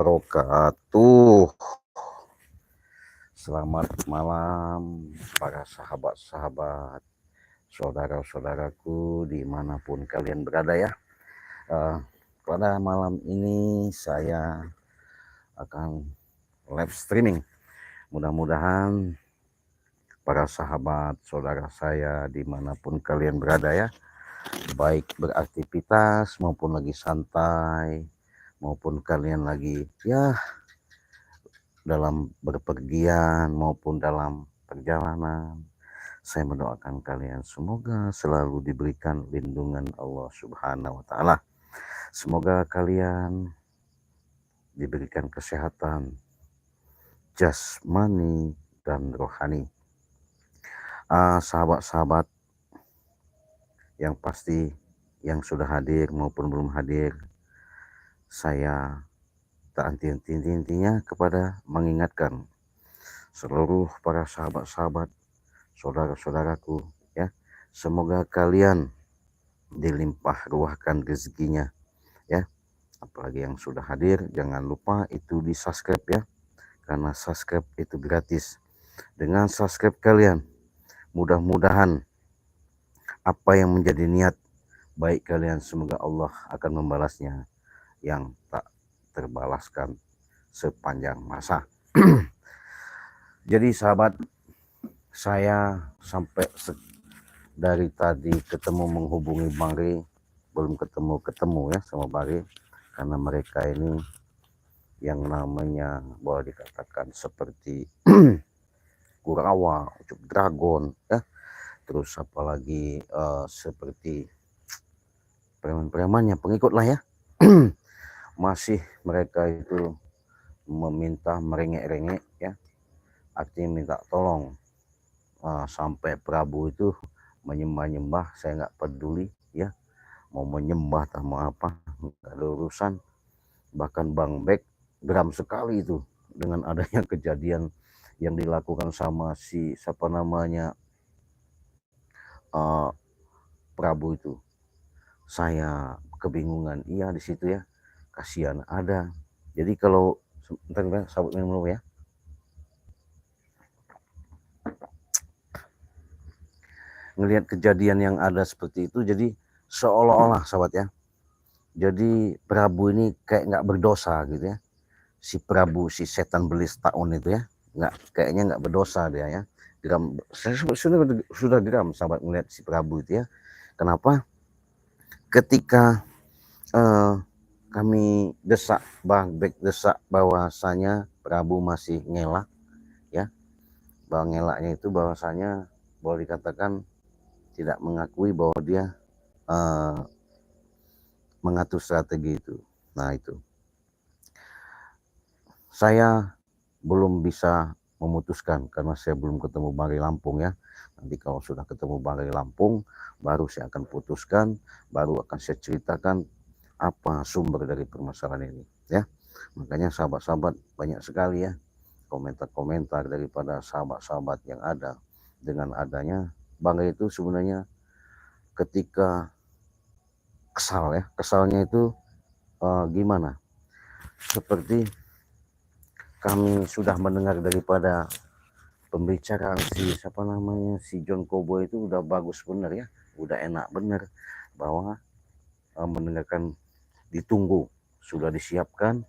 Wabarakatuh. Selamat malam para sahabat-sahabat, saudara-saudaraku dimanapun kalian berada ya. Pada malam ini saya akan live streaming. Mudah-mudahan para sahabat saudara saya dimanapun kalian berada ya, baik beraktivitas maupun lagi santai, maupun kalian lagi ya dalam berpergian maupun dalam perjalanan. Saya mendoakan kalian semoga selalu diberikan lindungan Allah Subhanahu wa taala. Semoga kalian diberikan kesehatan jasmani dan rohani. Sahabat-sahabat yang pasti yang sudah hadir maupun belum hadir, saya tak henti-hentinya kepada mengingatkan seluruh para sahabat-sahabat, saudara-saudaraku ya, semoga kalian dilimpah ruahkan rezekinya ya. Apalagi yang sudah hadir, jangan lupa itu di subscribe ya, karena subscribe itu gratis. Dengan subscribe kalian, mudah-mudahan apa yang menjadi niat baik kalian, semoga Allah akan membalasnya yang tak terbalaskan sepanjang masa. Jadi sahabat, saya sampai dari tadi ketemu menghubungi Bang Ri, belum ketemu ya sama Bang Ri, karena mereka ini yang namanya boleh dikatakan seperti Kurawa, Ucup Dragon ya, terus apalagi seperti preman-premannya pengikut lah ya. Masih mereka itu meminta merengek-rengek ya, artinya minta tolong. Sampai Prabu itu menyembah-nyembah, saya nggak peduli ya, mau menyembah atau mau apa, nggak ada urusan. Bahkan Bang Bek geram sekali itu dengan adanya kejadian yang dilakukan sama si siapa namanya Prabu itu. Saya kebingungan, iya di situ ya, kasihan ada. Jadi kalau sebentar sahabat minum dulu ya. Ngelihat kejadian yang ada seperti itu, jadi seolah-olah sahabat ya, jadi Prabu ini kayak nggak berdosa gitu ya. Si Prabu, si setan belis taun itu ya, kayaknya nggak berdosa dia ya. Geram, saya sudah geram sahabat melihat si Prabu itu ya. Kenapa? Ketika kami desak, Bang Bek desak bahwasanya Prabu masih ngelak ya. Bahwa ngelaknya itu bahwasanya boleh dikatakan tidak mengakui bahwa dia mengatur strategi itu. Nah itu, saya belum bisa memutuskan karena saya belum ketemu Bang Ri Lampung ya. Nanti kalau sudah ketemu Bang Ri Lampung, baru saya akan putuskan, baru akan saya ceritakan apa sumber dari permasalahan ini ya. Makanya sahabat-sahabat banyak sekali ya komentar-komentar daripada sahabat-sahabat yang ada dengan adanya Bang Ri itu sebenarnya ketika kesal ya. Kesalnya itu gimana? Seperti kami sudah mendengar daripada pembicaraan si siapa namanya si John Cowboy itu udah bagus bener ya, udah enak bener, bahwa mendengarkan ditunggu, sudah disiapkan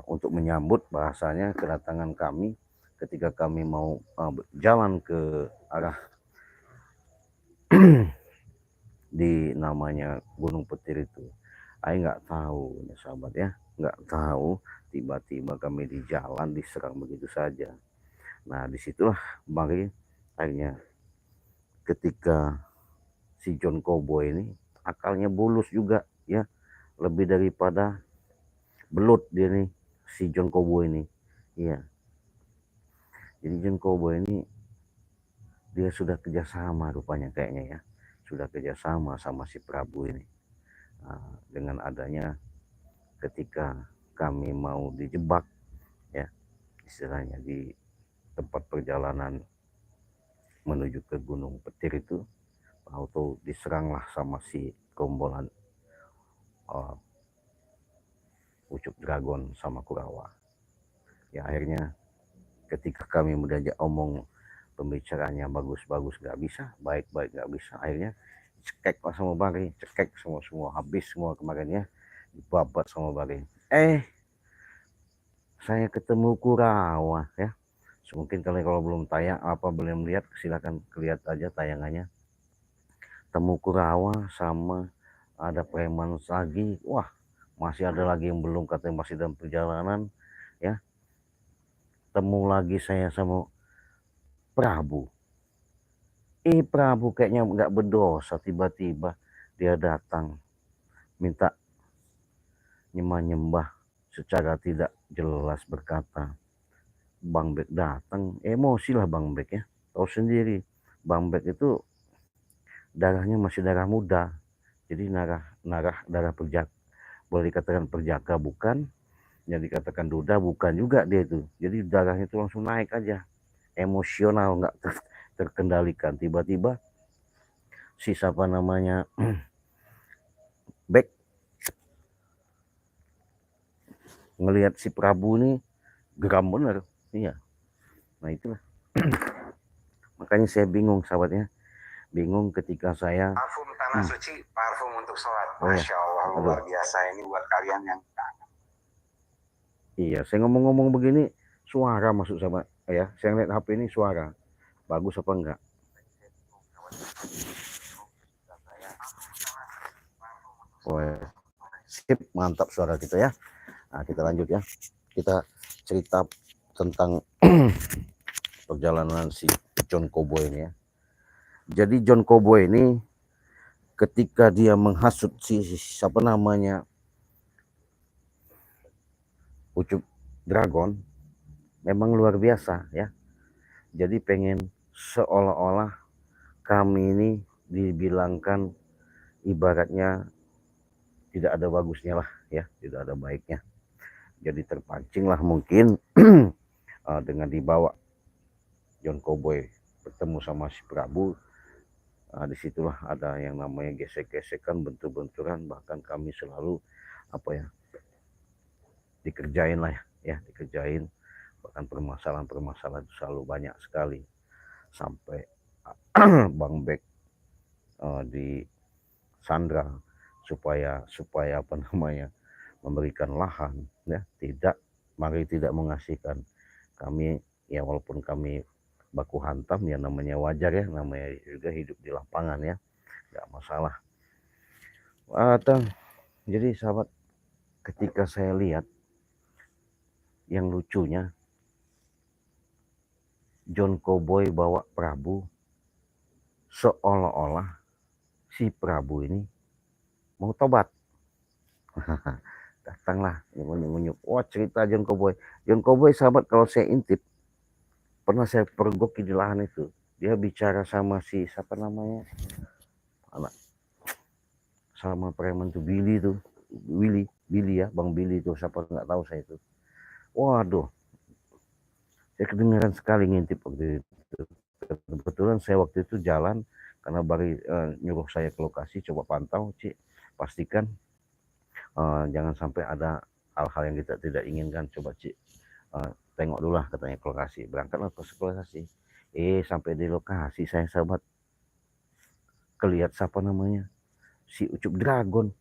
untuk menyambut bahasanya kedatangan kami ketika kami mau jalan ke arah di namanya Gunung Petir itu. Saya nggak tahu ya sahabat ya, nggak tahu, tiba-tiba kami di jalan diserang begitu saja. Nah disitulah Bang akhirnya ketika si John Cowboy ini akalnya bulus juga ya, lebih daripada belut dia nih si John Cowboy ini. Iya, jadi John Cowboy ini dia sudah kerjasama rupanya kayaknya ya, sudah kerjasama sama si Prabu ini. Dengan adanya ketika kami mau dijebak ya, istilahnya di tempat perjalanan menuju ke Gunung Petir itu, auto diseranglah sama si rombolan Ucup Dragon sama Kurawa. Ya akhirnya ketika kami mau diajak omong pembicaraannya bagus-bagus nggak bisa, baik-baik nggak bisa, akhirnya cekek lah sama Bari, cekek semua habis semua kemarin ya, dibabat sama Bari. Saya ketemu Kurawa ya. Mungkin kalau belum tayang apa belum lihat silakan lihat aja tayangannya. Temu Kurawa sama ada preman lagi. Wah, masih ada lagi yang belum katanya masih dalam perjalanan ya. Temu lagi saya sama Prabu. Prabu kayaknya nggak berdosa, tiba-tiba dia datang minta nyembah secara tidak jelas berkata, Bang Bek datang, emosi lah Bang Bek ya. Tahu sendiri, Bang Bek itu darahnya masih darah muda. Jadi darah perjaka, boleh dikatakan perjaka bukan, yang dikatakan duda bukan juga dia itu. Jadi darahnya itu langsung naik aja. Emosional, nggak terkendalikan. Tiba-tiba si siapa namanya Bek ngelihat si Prabu ini geram bener. Iya. Nah itulah. Makanya saya bingung sahabatnya. Bingung ketika saya parfum tanah suci, parfum untuk sholat. Oh, Masya Allah, luar biasa ini buat kalian yang iya, saya ngomong-ngomong begini suara masuk sama ya. Saya lihat HP ini suara bagus apa enggak? Oh, sip, mantap suara kita ya. Nah, kita lanjut ya. Kita cerita tentang perjalanan si John Cowboy ini ya. Jadi John Cowboy ini ketika dia menghasut si siapa namanya Ucup Dragon memang luar biasa ya. Jadi pengen seolah-olah kami ini dibilangkan ibaratnya tidak ada bagusnya lah ya, tidak ada baiknya. Jadi terpancing lah mungkin dengan dibawa John Cowboy bertemu sama si Prabu. Disitulah ada yang namanya gesek-gesekan, bentur-benturan, bahkan kami selalu apa ya dikerjain lah ya, dikerjain, bahkan permasalahan-permasalahan itu selalu banyak sekali sampai Bang Bek di Sandra supaya apa namanya memberikan lahan ya, mari tidak mengasihkan kami ya, walaupun kami baku hantam ya, namanya wajar ya, namanya juga hidup di lapangan ya, nggak masalah. Jadi sahabat, ketika saya lihat yang lucunya John Cowboy bawa Prabu seolah-olah si Prabu ini mau tobat. Datanglah nyunyuk. Wah, cerita John Cowboy. John Cowboy sahabat, kalau saya intip, pernah saya pergoki di lahan itu. Dia bicara sama si siapa namanya, anak sama preman tuh Billy tuh, Billy ya, Bang Billy tuh, siapa nggak tahu saya itu. Waduh, saya kedengaran sekali ngintip waktu itu. Kebetulan saya waktu itu jalan karena Bari nyuruh saya ke lokasi, coba pantau, Ci, pastikan jangan sampai ada hal-hal yang kita tidak inginkan. Coba Ci, tengok dulu lah katanya ke lokasi. Berangkatlah ke lokasi. Sampai di lokasi saya sahabat kelihat siapa namanya si Ucup Dragon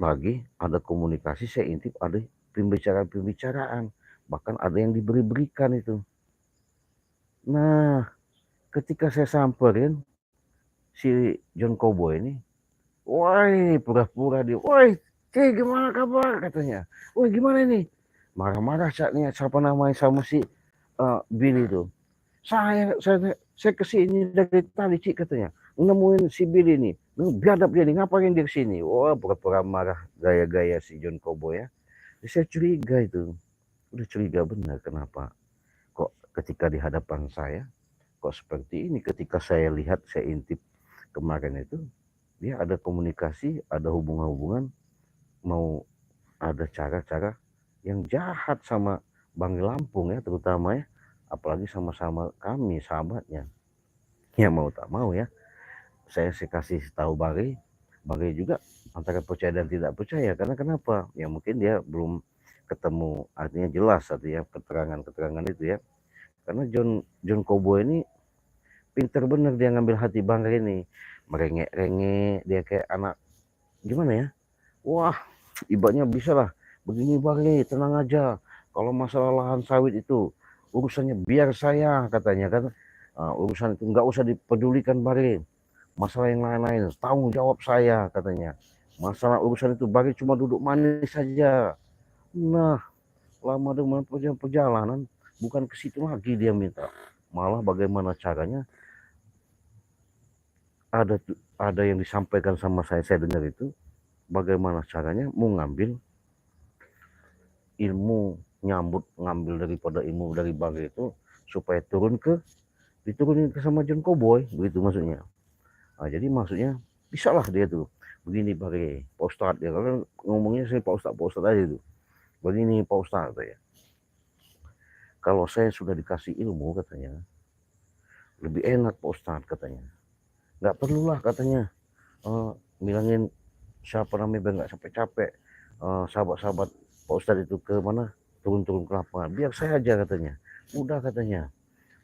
lagi ada komunikasi. Saya intip ada pembicaraan, bahkan ada yang diberikan itu. Nah, ketika saya samperin si John Cowboy ini, woi pura-pura dia, woi gimana kabar katanya, woi gimana ini, marah-marah saatnya siapa namanya sama si Billy itu. Saya kesini dari tadi Cik katanya, nemuin si Billy ini, biadab dia nih, ngapain dia kesini. Wah, pura-pura marah gaya-gaya si John Cowboy ya. Jadi saya curiga itu, udah curiga benar, kenapa kok ketika di hadapan saya kok seperti ini. Ketika saya lihat, saya intip kemarin itu, dia ada komunikasi, ada hubungan-hubungan, mau ada cara-cara yang jahat sama Bang Lampung ya, terutama ya, apalagi sama-sama kami sahabatnya. Ya mau tak mau ya, saya kasih tahu Bari juga antara percaya dan tidak percaya. Karena kenapa? Ya mungkin dia belum ketemu, artinya jelas artinya keterangan-keterangan itu ya. Karena John Kobo ini pinter bener dia ngambil hati Bangre ini, merengek-rengek dia kayak anak gimana ya. Wah, ibaratnya bisa lah, begini Bangre, tenang aja, kalau masalah lahan sawit itu urusannya biar saya, katanya kan. Urusan itu nggak usah dipedulikan Bangre, masalah yang lain-lain tanggung jawab saya, katanya. Masalah urusan itu Bangre cuma duduk manis saja. Nah, lama dengan perjalanan bukan ke situ lagi dia minta, malah bagaimana caranya, ada yang disampaikan sama saya dengar itu, bagaimana caranya mau ngambil ilmu, ngambil daripada ilmu dari Bangre itu supaya diturunin ke sama John Cowboy, begitu maksudnya. Jadi maksudnya bisa lah dia tuh begini Bangre, Pak Ustadz ya, kalau ngomongnya saya Pak Ustadz aja tuh, begini Pak Ustadz ya, kalau saya sudah dikasih ilmu, katanya, lebih enak Pak Ustadz, katanya. Nggak perlulah, katanya, bilangin siapa namanya biar nggak capek-capek, sahabat-sahabat Pak Ustadz itu ke mana, turun-turun ke lapangan, biar saya aja, katanya. Udah, katanya,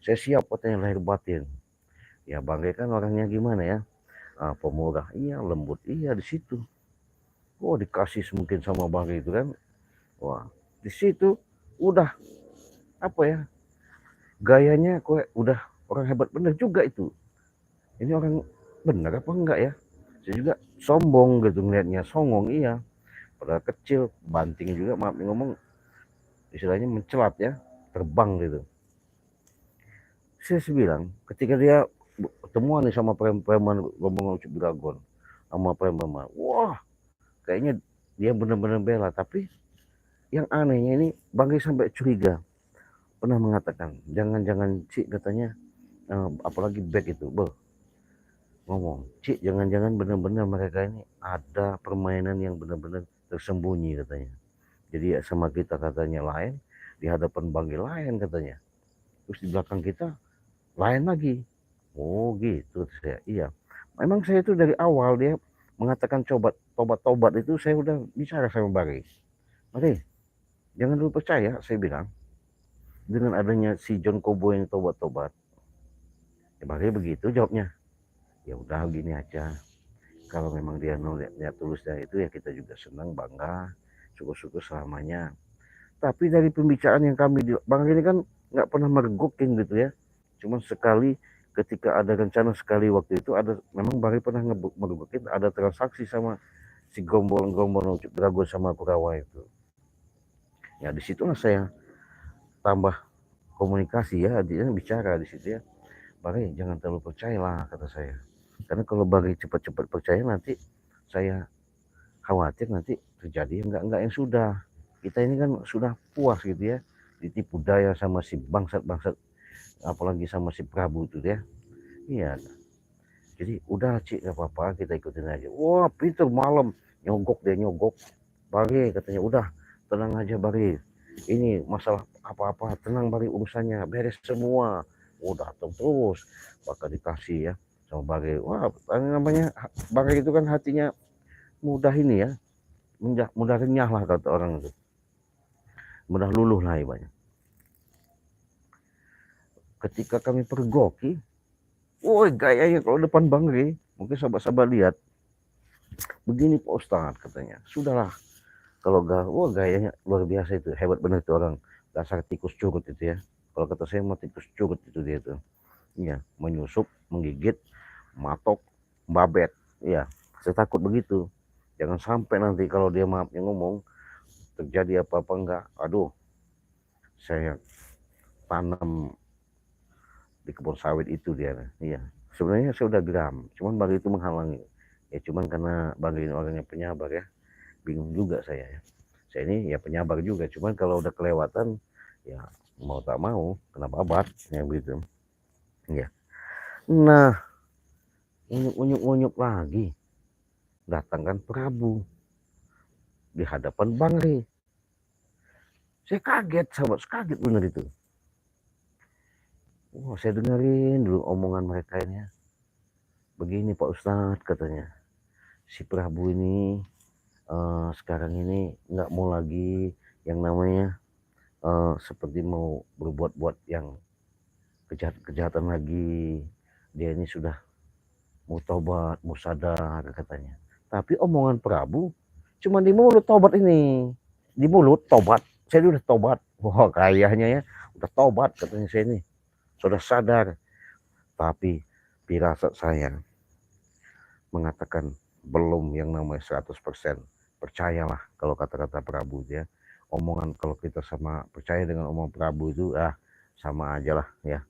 saya siap, katanya, lahir batin. Ya Bangre kan orangnya gimana ya, pemurah iya, lembut iya, di situ. Oh, dikasih mungkin sama Bangre itu kan. Wah, di situ udah apa ya, gayanya kok udah orang hebat bener juga itu. Ini orang bener apa enggak ya? Saya juga sombong gitu ngelihatnya, songong iya. Padahal kecil, banting juga, maaf nih ngomong, istilahnya mencelat ya, terbang gitu. Saya bilang, ketika dia ketemuan nih sama preman ngomong Ucup Dragon, sama preman, wah, kayaknya dia bener-bener bela. Tapi yang anehnya ini, Bangre sampai curiga. Pernah mengatakan, jangan-jangan Cik, katanya, apalagi back itu, ngomong, Cik, jangan-jangan benar-benar mereka ini ada permainan yang benar-benar tersembunyi, katanya. Jadi sama kita katanya lain, di hadapan Bangre lain, katanya. Terus di belakang kita lain lagi. Oh gitu, saya. Iya. Memang saya itu dari awal dia mengatakan tobat itu, saya udah bicara sama Bangre. Oke, jangan dulu percaya, saya bilang. Dengan adanya si John Kobo yang tobat. Ya Bangre begitu jawabnya. Ya udah gini aja. Kalau memang dia niat tulus dari itu, ya kita juga senang, bangga, syukur-syukur selamanya. Tapi dari pembicaraan yang kami di Bang ini kan nggak pernah mergokin gitu ya. Cuman sekali ketika ada rencana sekali waktu itu, ada memang Bang pernah mergokin, ada transaksi sama si Gombol Dragon sama Kurawa itu. Ya disitulah saya tambah komunikasi ya, dia bicara di situ ya. Bang jangan terlalu percaya lah, kata saya. Karena kalau Bang cepat-cepat percaya, nanti saya khawatir nanti terjadi enggak yang sudah. Kita ini kan sudah puas gitu ya, ditipu daya sama si bangsat-bangsat, apalagi sama si Prabu itu ya. Iya. Jadi udah Cik, gak apa-apa, kita ikutin aja. Wah pinter, malam nyogok, Bari katanya, udah tenang aja Bari, ini masalah apa-apa tenang Bari, urusannya beres semua. Udah terus bakal dikasih ya sama Bari. Wah namanya Bari itu kan hatinya mudah ini ya, mudah renyah lah kata orang itu, mudah luluh lah ibaratnya. Ketika kami pergoki, woi gayanya kalau depan Bangre, mungkin sahabat-sahabat lihat, begini Pak Ustadz, katanya, sudahlah, kalau gayanya luar biasa itu, hebat bener itu orang, dasar tikus curut itu ya. Kalau kata saya mau tikus curut itu dia tuh. Iya, menyusup, menggigit, matok, babet. Iya, saya takut begitu. Jangan sampai nanti kalau dia maafnya ngomong, terjadi apa-apa enggak. Aduh, saya tanam di kebun sawit itu dia. Iya, sebenarnya saya udah geram, cuman Bang itu menghalangi. Ya cuman karena Bang ini orangnya penyabar ya, bingung juga saya ya. Saya ini ya penyabar juga, cuman kalau udah kelewatan ya mau tak mau kena babat ya begitu. Ya. Nah, unyuk lagi datangkan Prabu di hadapan Bangre. Saya kaget, sahabat, kaget bener itu. Wah, saya dengerin dulu omongan mereka ini ya. Begini Pak Ustadz, katanya, si Prabu ini sekarang ini nggak mau lagi yang namanya seperti mau berbuat-buat yang kejahatan lagi. Dia ini sudah mau tobat, mau sadar katanya. Tapi omongan Prabu cuma di mulut tobat ini. Di mulut tobat. Saya udah tobat. Wah, kayaknya ya udah tobat katanya saya ini. Sudah sadar. Tapi firasat saya mengatakan belum yang namanya 100%. Percayalah kalau kata-kata Prabu ya. Omongan kalau kita sama percaya dengan omongan Prabu itu sama aja lah ya.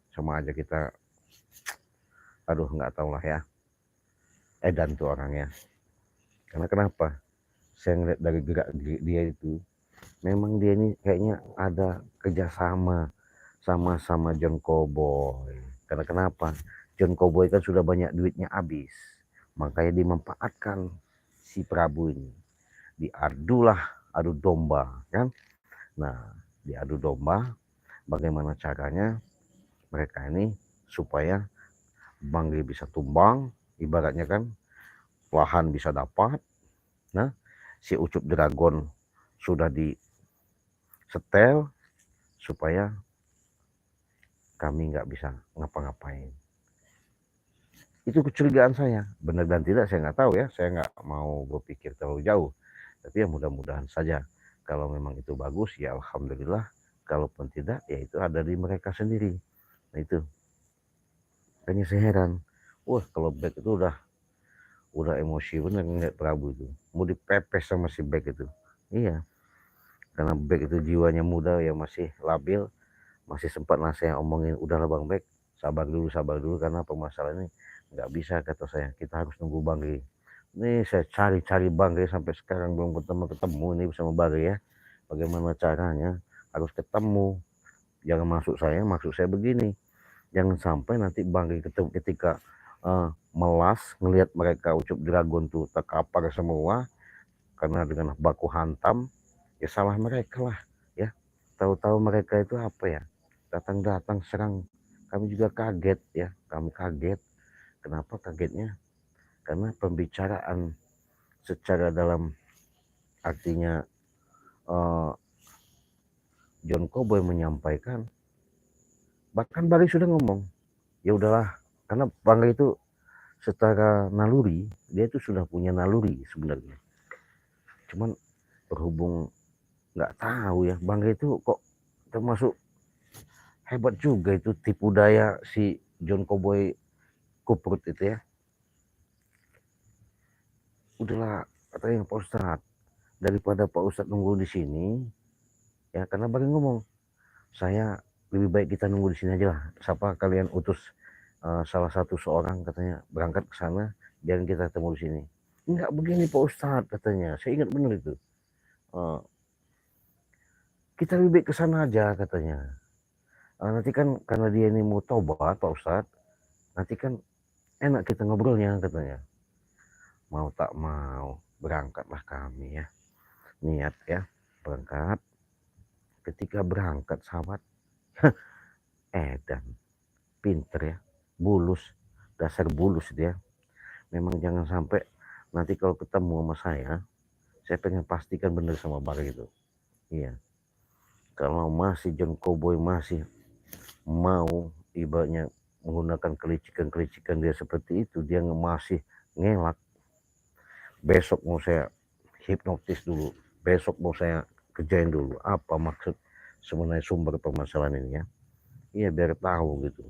Sama aja kita aduh nggak tahu lah ya. Edan tuh orangnya. Karena kenapa? Saya ngeliat dari gerak dia itu, memang dia ini kayaknya ada kerjasama sama John Cowboy. Karena kenapa? John Cowboy kan sudah banyak duitnya habis, makanya dimanfaatkan si Prabu ini. Adu domba kan. Nah, diadu domba, bagaimana caranya mereka ini supaya Bangli bisa tumbang, ibaratnya kan, lahan bisa dapat. Nah, si Ucup Dragon sudah disetel supaya kami nggak bisa ngapa-ngapain. Itu kecurigaan saya, benar dan tidak saya nggak tahu ya, saya nggak mau berpikir terlalu jauh. Tapi ya mudah-mudahan saja, kalau memang itu bagus ya alhamdulillah, kalaupun tidak ya itu ada di mereka sendiri. Nah itu, makanya saya heran, wah kalau Beck itu udah emosi bener ngeliat Prabu itu, mau dipepes sama si Beck itu. Iya, karena Beck itu jiwanya muda ya masih labil, masih sempat saya omongin udahlah Bang Beck, sabar dulu karena permasalahan ini nggak bisa kata saya, kita harus nunggu Bang Gri. Ini saya cari Bang Gri sampai sekarang belum ketemu ini sama Bang Gri ya, bagaimana caranya harus ketemu. Jangan maksud saya begini, jangan sampai nanti Bang Gri ketemu ketika melas ngelihat mereka Ucup Dragon tuh terkapar semua karena dengan baku hantam, ya salah mereka lah ya. Tahu-tahu mereka itu apa ya, datang serang, kami juga kaget ya, kami kaget. Kenapa kagetnya? Karena pembicaraan secara dalam artinya John Cowboy menyampaikan, bahkan Bang sudah ngomong ya udahlah, karena Bang itu secara naluri dia itu sudah punya naluri sebenarnya, cuman berhubung nggak tahu ya, Bang itu kok termasuk hebat juga itu tipu daya si John Cowboy Kuprut itu ya. Udahlah katanya Pak Ustadz, daripada Pak Ustadz nunggu di sini ya, karena Bang ngomong saya lebih baik kita nunggu di sini aja lah, siapa kalian utus salah satu seorang katanya berangkat ke sana, jangan kita ketemu di sini. Enggak begini Pak Ustadz katanya, saya ingat benar itu, kita lebih baik ke sana aja katanya. Nanti kan karena dia ini mau tobat Pak Ustadz, nanti kan enak kita ngobrolnya katanya. Mau tak mau berangkatlah kami ya, niat ya berangkat. Ketika berangkat sahabat, edan pinter ya, bulus, dasar bulus dia. Memang jangan sampai nanti kalau ketemu sama saya pengen pastikan bener sama Bar itu. Iya, kalau masih John Cowboy masih mau ibaratnya menggunakan kelicikan dia seperti itu, dia masih ngelak, besok mau saya hipnotis dulu, besok mau saya kerjain dulu apa maksud sebenarnya sumber permasalahan ini ya. Iya biar tahu gitu,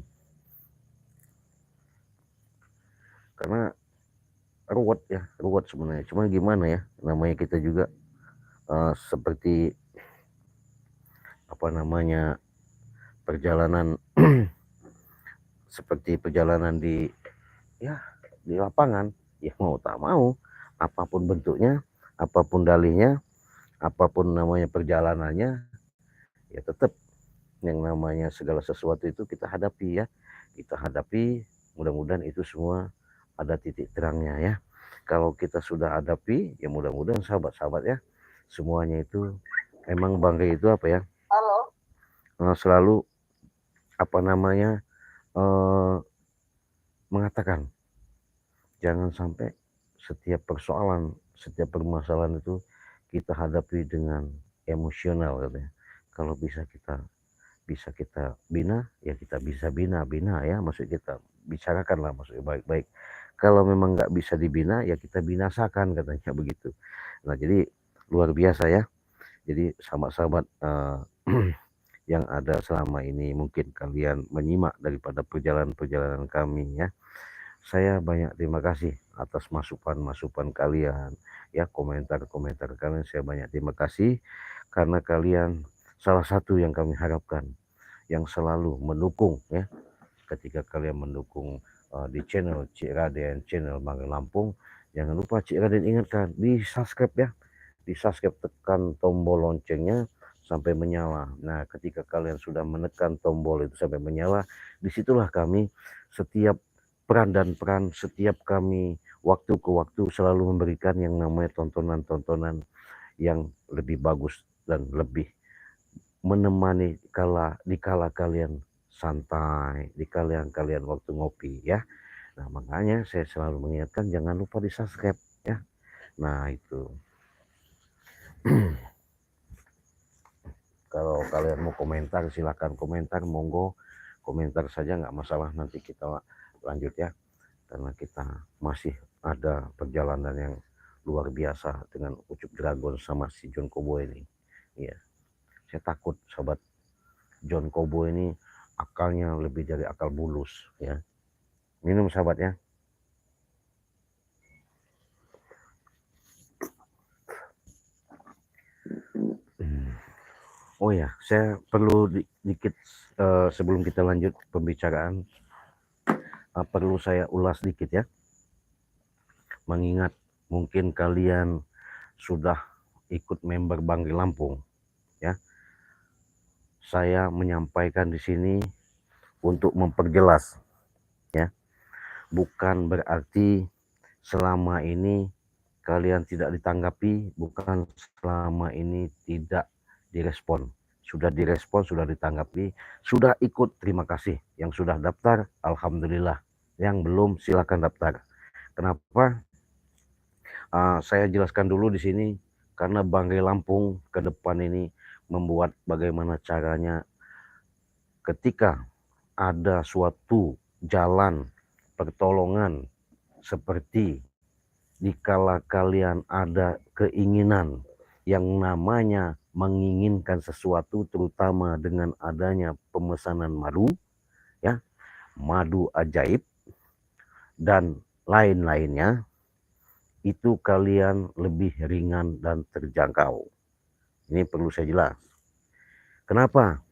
karena ruwet sebenarnya, cuma gimana ya, namanya kita juga seperti apa namanya perjalanan seperti perjalanan di lapangan ya, mau tak mau apapun bentuknya, apapun dalihnya, apapun namanya perjalanannya, ya tetap yang namanya segala sesuatu itu kita hadapi ya, kita hadapi, mudah-mudahan itu semua ada titik terangnya ya. Kalau kita sudah hadapi ya mudah-mudahan sahabat-sahabat ya, semuanya itu memang bangga itu apa ya, selalu apa namanya mengatakan jangan sampai setiap persoalan, setiap permasalahan itu kita hadapi dengan emosional katanya. Kalau bisa kita bina, ya kita bisa bina ya, maksud kita bicarakan lah maksudnya baik-baik. Kalau memang nggak bisa dibina, ya kita binasakan katanya begitu. Nah jadi luar biasa ya. Jadi sahabat-sahabat yang ada selama ini mungkin kalian menyimak daripada perjalanan kami ya. Saya banyak terima kasih atas masukan kalian ya, komentar kalian saya banyak terima kasih karena kalian salah satu yang kami harapkan yang selalu mendukung ya. Ketika kalian mendukung di channel Cik Raden, channel Banggai Lampung, jangan lupa Cik Raden ingatkan di subscribe ya, di subscribe, tekan tombol loncengnya sampai menyala. Nah ketika kalian sudah menekan tombol itu sampai menyala, disitulah kami setiap peran setiap kami waktu ke waktu selalu memberikan yang namanya tontonan yang lebih bagus dan lebih menemani dikala kalian santai, dikala kalian waktu ngopi ya. Nah makanya saya selalu mengingatkan jangan lupa di subscribe ya. Nah itu kalau kalian mau komentar silahkan komentar, monggo komentar saja nggak masalah, nanti kita lanjut ya, karena kita masih ada perjalanan yang luar biasa dengan Ucup Dragon sama si John Kobo ini. Iya, saya takut sahabat, John Kobo ini akalnya lebih dari akal bulus ya. Minum sahabat ya. Oh ya, saya perlu dikit sebelum kita lanjut pembicaraan, perlu saya ulas dikit ya. Mengingat mungkin kalian sudah ikut member Banggai Lampung ya. Saya menyampaikan di sini untuk memperjelas ya. Bukan berarti selama ini kalian tidak ditanggapi, bukan selama ini tidak direspon. Sudah direspon, sudah ditanggapi, sudah ikut, terima kasih. Yang sudah daftar, alhamdulillah. Yang belum, silakan daftar. Kenapa? Saya jelaskan dulu di sini karena Banggai Lampung ke depan ini membuat bagaimana caranya ketika ada suatu jalan pertolongan, seperti dikala kalian ada keinginan yang namanya menginginkan sesuatu, terutama dengan adanya pemesanan madu ya, madu ajaib dan lain-lainnya, itu kalian lebih ringan dan terjangkau. Ini perlu saya jelas. Kenapa?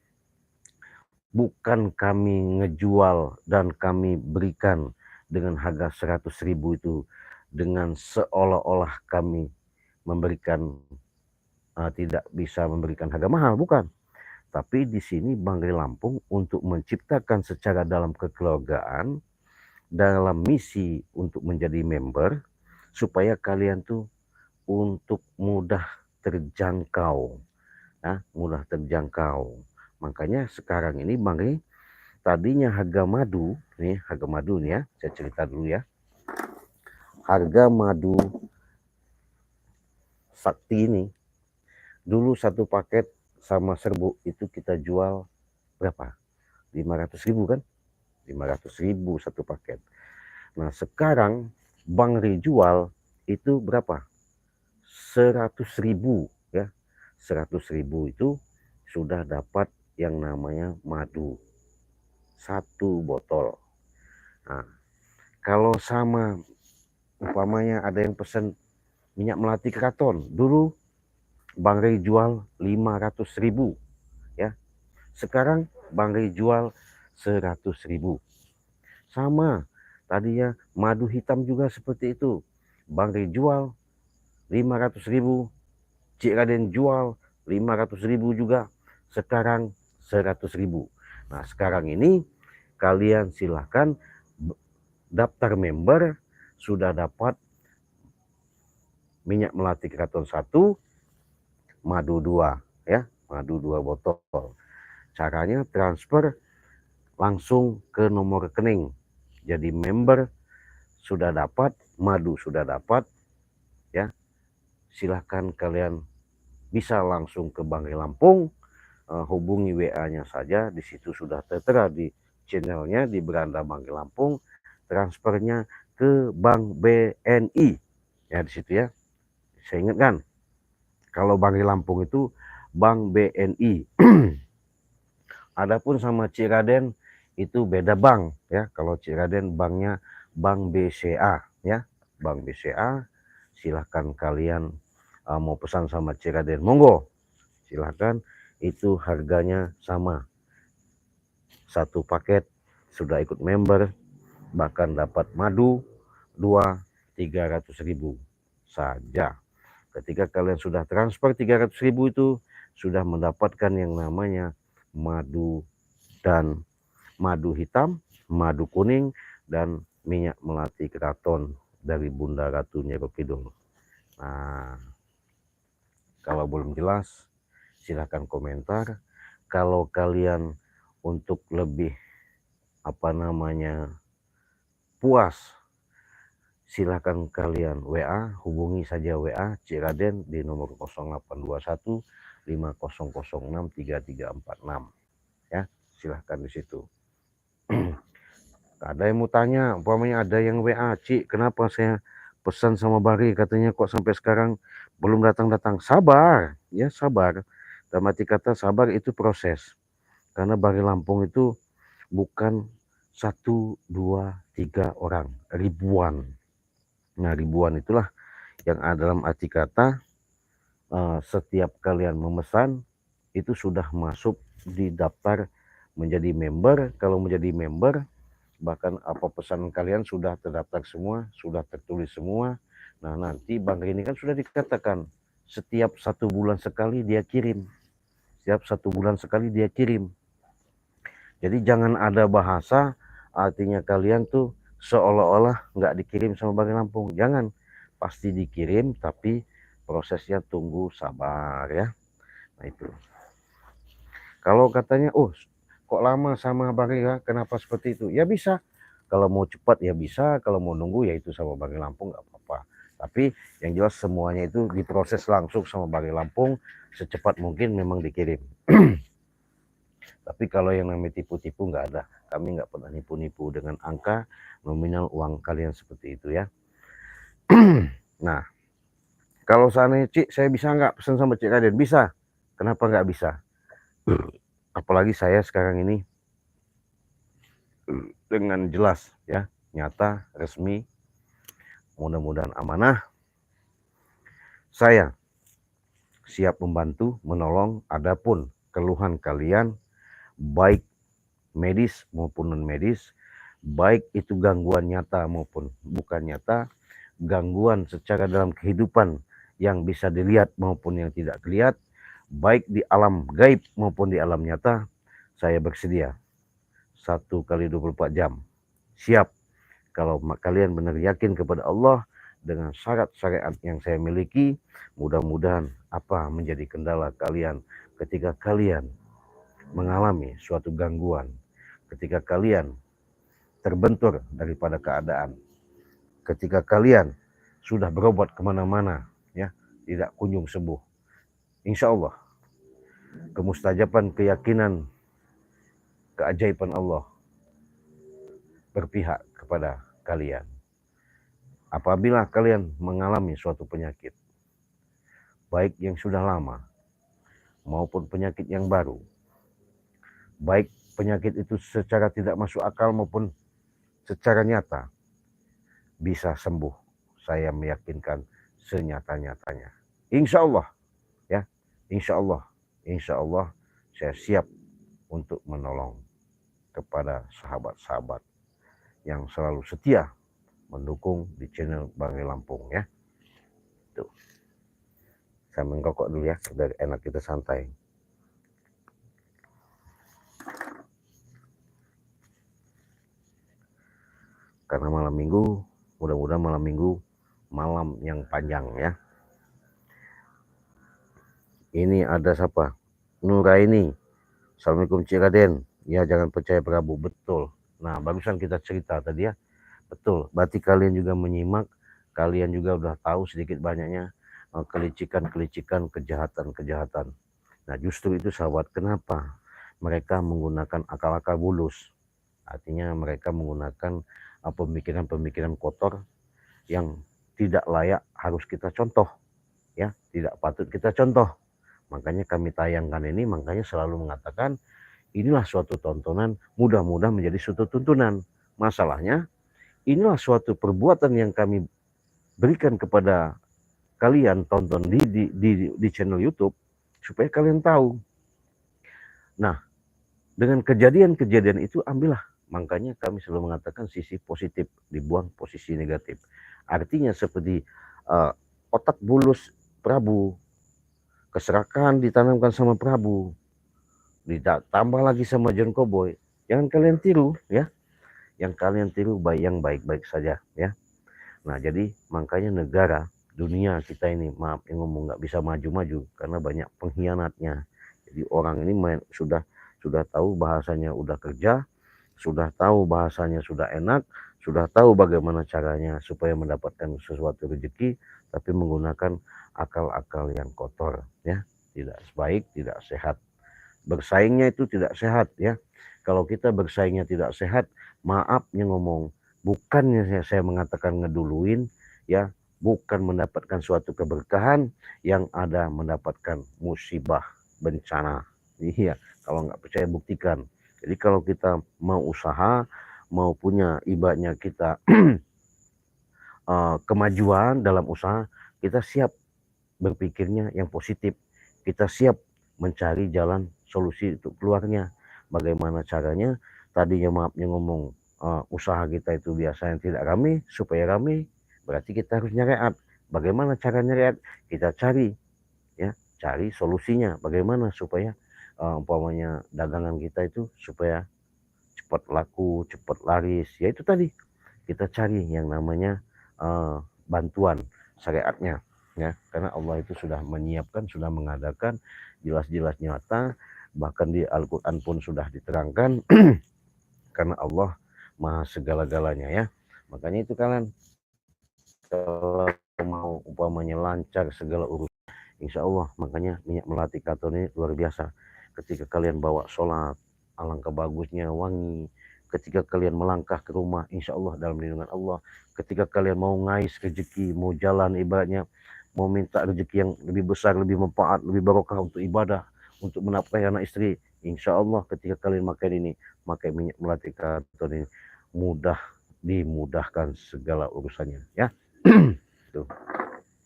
Bukan kami ngejual dan kami berikan dengan harga 100.000 itu dengan seolah-olah kami memberikan tidak bisa memberikan harga mahal, bukan. Tapi di sini Banggai Lampung untuk menciptakan secara dalam kekeluargaan, dalam misi untuk menjadi member, supaya kalian tuh untuk mudah terjangkau, ya, mudah terjangkau. Makanya sekarang ini Banggai tadinya harga madu nih ya, saya cerita dulu ya. Harga madu sakti ini dulu satu paket sama serbuk itu kita jual berapa? 500.000 kan? 500.000 satu paket. Nah sekarang Bang Ri jual itu berapa? 100.000 ya. 100.000 itu sudah dapat yang namanya madu satu botol. Nah, kalau sama umpamanya ada yang pesan minyak melati keraton, dulu Bang Ray jual 500.000 ya. Sekarang Bang Ray jual 100.000. Sama tadi ya, madu hitam juga seperti itu. Bang Ray jual 500.000, Cik Raden jual 500.000 juga. Sekarang 100.000. Nah sekarang ini kalian silahkan daftar member, sudah dapat minyak melati keraton 1, madu 2 ya, madu 2 botol. Caranya transfer langsung ke nomor rekening. Jadi member sudah dapat, madu sudah dapat ya. Silahkan kalian bisa langsung ke Bank Lampung, hubungi WA-nya saja, di situ sudah tertera di channelnya di beranda Bank Lampung, transfernya ke Bank BNI. Ya di situ ya. Saya ingatkan, kalau Bank Lampung itu Bank BNI. Adapun sama Ciraden itu beda bank ya. Kalau Ciraden banknya Bank BCA ya. Bank BCA, silahkan kalian mau pesan sama Ciraden, monggo. Silahkan, itu harganya sama. Satu paket sudah ikut member, bahkan dapat madu 2.300.000 saja. Ketika kalian sudah transfer 300.000 itu sudah mendapatkan yang namanya madu dan madu hitam, madu kuning, dan minyak melati keraton dari Bunda Ratu Nyiro Kidul. Nah, kalau belum jelas silahkan komentar. Kalau kalian untuk lebih puas, silahkan kalian WA, hubungi saja WA Ciraden di nomor 0821 5006 3346 ya. Silahkan di situ. Ada yang mau tanya, umpamanya ada yang WA, Cik, kenapa saya pesan sama Bari katanya kok sampai sekarang belum datang-datang. Sabar, ya sabar. Dalam arti kata sabar itu proses. Karena Bari Lampung itu bukan 1, 2, 3 orang, ribuan. Nah ribuan itulah yang dalam arti kata setiap kalian memesan itu sudah masuk di daftar menjadi member. Kalau menjadi member, bahkan apa pesanan kalian sudah terdaftar semua, sudah tertulis semua. Nah nanti Bang ini kan sudah dikatakan setiap 1 bulan sekali dia kirim, setiap 1 bulan sekali dia kirim. Jadi jangan ada bahasa artinya kalian tuh seolah-olah nggak dikirim sama Bang Lampung. Jangan, pasti dikirim, tapi prosesnya tunggu sabar ya. Nah itu. Kalau katanya, oh kok lama sama Bang ya, kenapa seperti itu? Ya bisa, kalau mau cepat ya bisa, kalau mau nunggu ya itu sama Bang Lampung nggak apa-apa. Tapi yang jelas semuanya itu diproses langsung sama Bang Lampung, secepat mungkin memang dikirim. Tapi kalau yang namanya tipu-tipu nggak ada. Kami nggak pernah nipu-nipu dengan angka nominal uang kalian seperti itu ya. Nah, kalau seandainya Cik, saya bisa nggak pesan sama Cik Raden? Bisa. Kenapa nggak bisa? Apalagi saya sekarang ini dengan jelas ya, nyata, resmi, mudah-mudahan amanah, saya siap membantu, menolong. Adapun keluhan kalian, baik medis maupun non medis, baik itu gangguan nyata maupun bukan nyata, gangguan secara dalam kehidupan yang bisa dilihat maupun yang tidak dilihat, baik di alam gaib maupun di alam nyata, saya bersedia 1x24 jam. Siap kalau kalian benar yakin kepada Allah dengan syarat syariat yang saya miliki. Mudah-mudahan apa menjadi kendala kalian ketika kalian mengalami suatu gangguan, ketika kalian terbentur daripada keadaan, ketika kalian sudah berobat kemana-mana ya, tidak kunjung sembuh. Insya Allah kemustajaban, keyakinan, keajaiban Allah berpihak kepada kalian. Apabila kalian mengalami suatu penyakit, baik yang sudah lama maupun penyakit yang baru, baik penyakit itu secara tidak masuk akal maupun secara nyata, bisa sembuh. Saya meyakinkan senyata-nyatanya. Insya Allah ya, insya Allah saya siap untuk menolong kepada sahabat-sahabat yang selalu setia mendukung di channel Bang Lampung ya. Tuh. Saya menggokok dulu ya, biar enak kita santai. Karena malam minggu, mudah-mudahan malam minggu malam yang panjang ya. Ini ada siapa? Nuraini. Assalamualaikum Cik Raden. Ya jangan percaya Prabu, betul. Nah barusan kita cerita tadi ya. Betul, berarti kalian juga menyimak, kalian juga udah tahu sedikit banyaknya kelicikan-kelicikan, kejahatan-kejahatan. Nah justru itu sahabat, kenapa mereka menggunakan akal-akal bulus, artinya mereka menggunakan pemikiran-pemikiran kotor yang tidak layak harus kita contoh, ya, tidak patut kita contoh. Makanya kami tayangkan ini, makanya selalu mengatakan inilah suatu tontonan, mudah-mudahan menjadi suatu tuntunan. Masalahnya inilah suatu perbuatan yang kami berikan kepada kalian, tonton di channel YouTube supaya kalian tahu. Nah, dengan kejadian-kejadian itu ambillah. Makanya kami selalu mengatakan sisi positif, dibuang posisi negatif. Artinya seperti otak bulus Prabu, keserakahan ditanamkan sama Prabu, ditambah lagi sama John Cowboy. Jangan kalian tiru, ya. Yang kalian tiru yang baik-baik saja, ya. Nah, jadi makanya negara, dunia kita ini, maaf yang ngomong, nggak bisa maju-maju karena banyak pengkhianatnya. Jadi orang ini sudah tahu bahasanya udah kerja, sudah tahu bahasanya sudah enak, sudah tahu bagaimana caranya supaya mendapatkan sesuatu rezeki, tapi menggunakan akal-akal yang kotor, ya. Tidak baik, tidak sehat. Bersaingnya itu tidak sehat, ya. Kalau kita bersaingnya tidak sehat, maaf yang ngomong, bukannya saya mengatakan ngeduluin, ya, bukan mendapatkan suatu keberkahan, yang ada mendapatkan musibah, bencana. Iya, kalau nggak percaya buktikan. Jadi kalau kita mau usaha, mau punya ibaratnya kita kemajuan dalam usaha, kita siap berpikirnya yang positif, kita siap mencari jalan solusi untuk keluarnya. Bagaimana caranya? Tadinya maafnya ngomong, usaha kita itu biasanya tidak rame, supaya rame berarti kita harus nyariat. Bagaimana cara nyariat? Kita cari, ya, cari solusinya. Bagaimana supaya umpamanya dagangan kita itu supaya cepat laku, cepat laris. Ya itu tadi, kita cari yang namanya bantuan syariatnya, ya, karena Allah itu sudah menyiapkan, sudah mengadakan, jelas-jelas nyata, bahkan di Al-Quran pun sudah diterangkan. Karena Allah maha segala-galanya, ya. Makanya itu kalian kalau mau umpamanya lancar segala urusan, insya Allah, makanya minyak melati katon ini luar biasa. Ketika kalian bawa sholat, alangkah bagusnya wangi. Ketika kalian melangkah ke rumah, insya Allah dalam lindungan Allah. Ketika kalian mau ngais rezeki, mau jalan ibaratnya, mau minta rezeki yang lebih besar, lebih manfaat, lebih barokah untuk ibadah, untuk menafkahi anak istri, insya Allah ketika kalian makan ini, pakai minyak melati katon ini, mudah dimudahkan segala urusannya, ya. Tuh.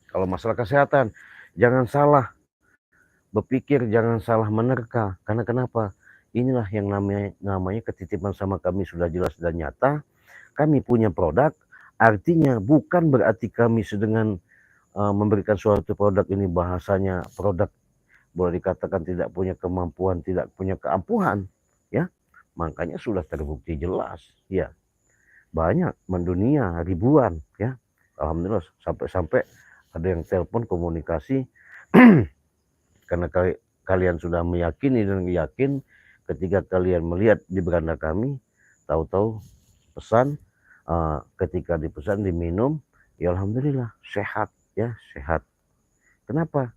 Kalau masalah kesehatan, jangan salah berpikir, jangan salah menerka. Karena kenapa? Inilah yang namanya ketitipan sama kami sudah jelas dan nyata. Kami punya produk, artinya bukan berarti kami sedang memberikan suatu produk ini bahasanya produk boleh dikatakan tidak punya kemampuan, tidak punya keampuhan, ya. Makanya sudah terbukti jelas, ya. Banyak mendunia ribuan, ya. Alhamdulillah sampai-sampai ada yang telepon komunikasi karena kalian sudah meyakini dan yakin, ketika kalian melihat di beranda kami, tahu-tahu pesan, ketika dipesan diminum, ya alhamdulillah sehat, ya, sehat. Kenapa?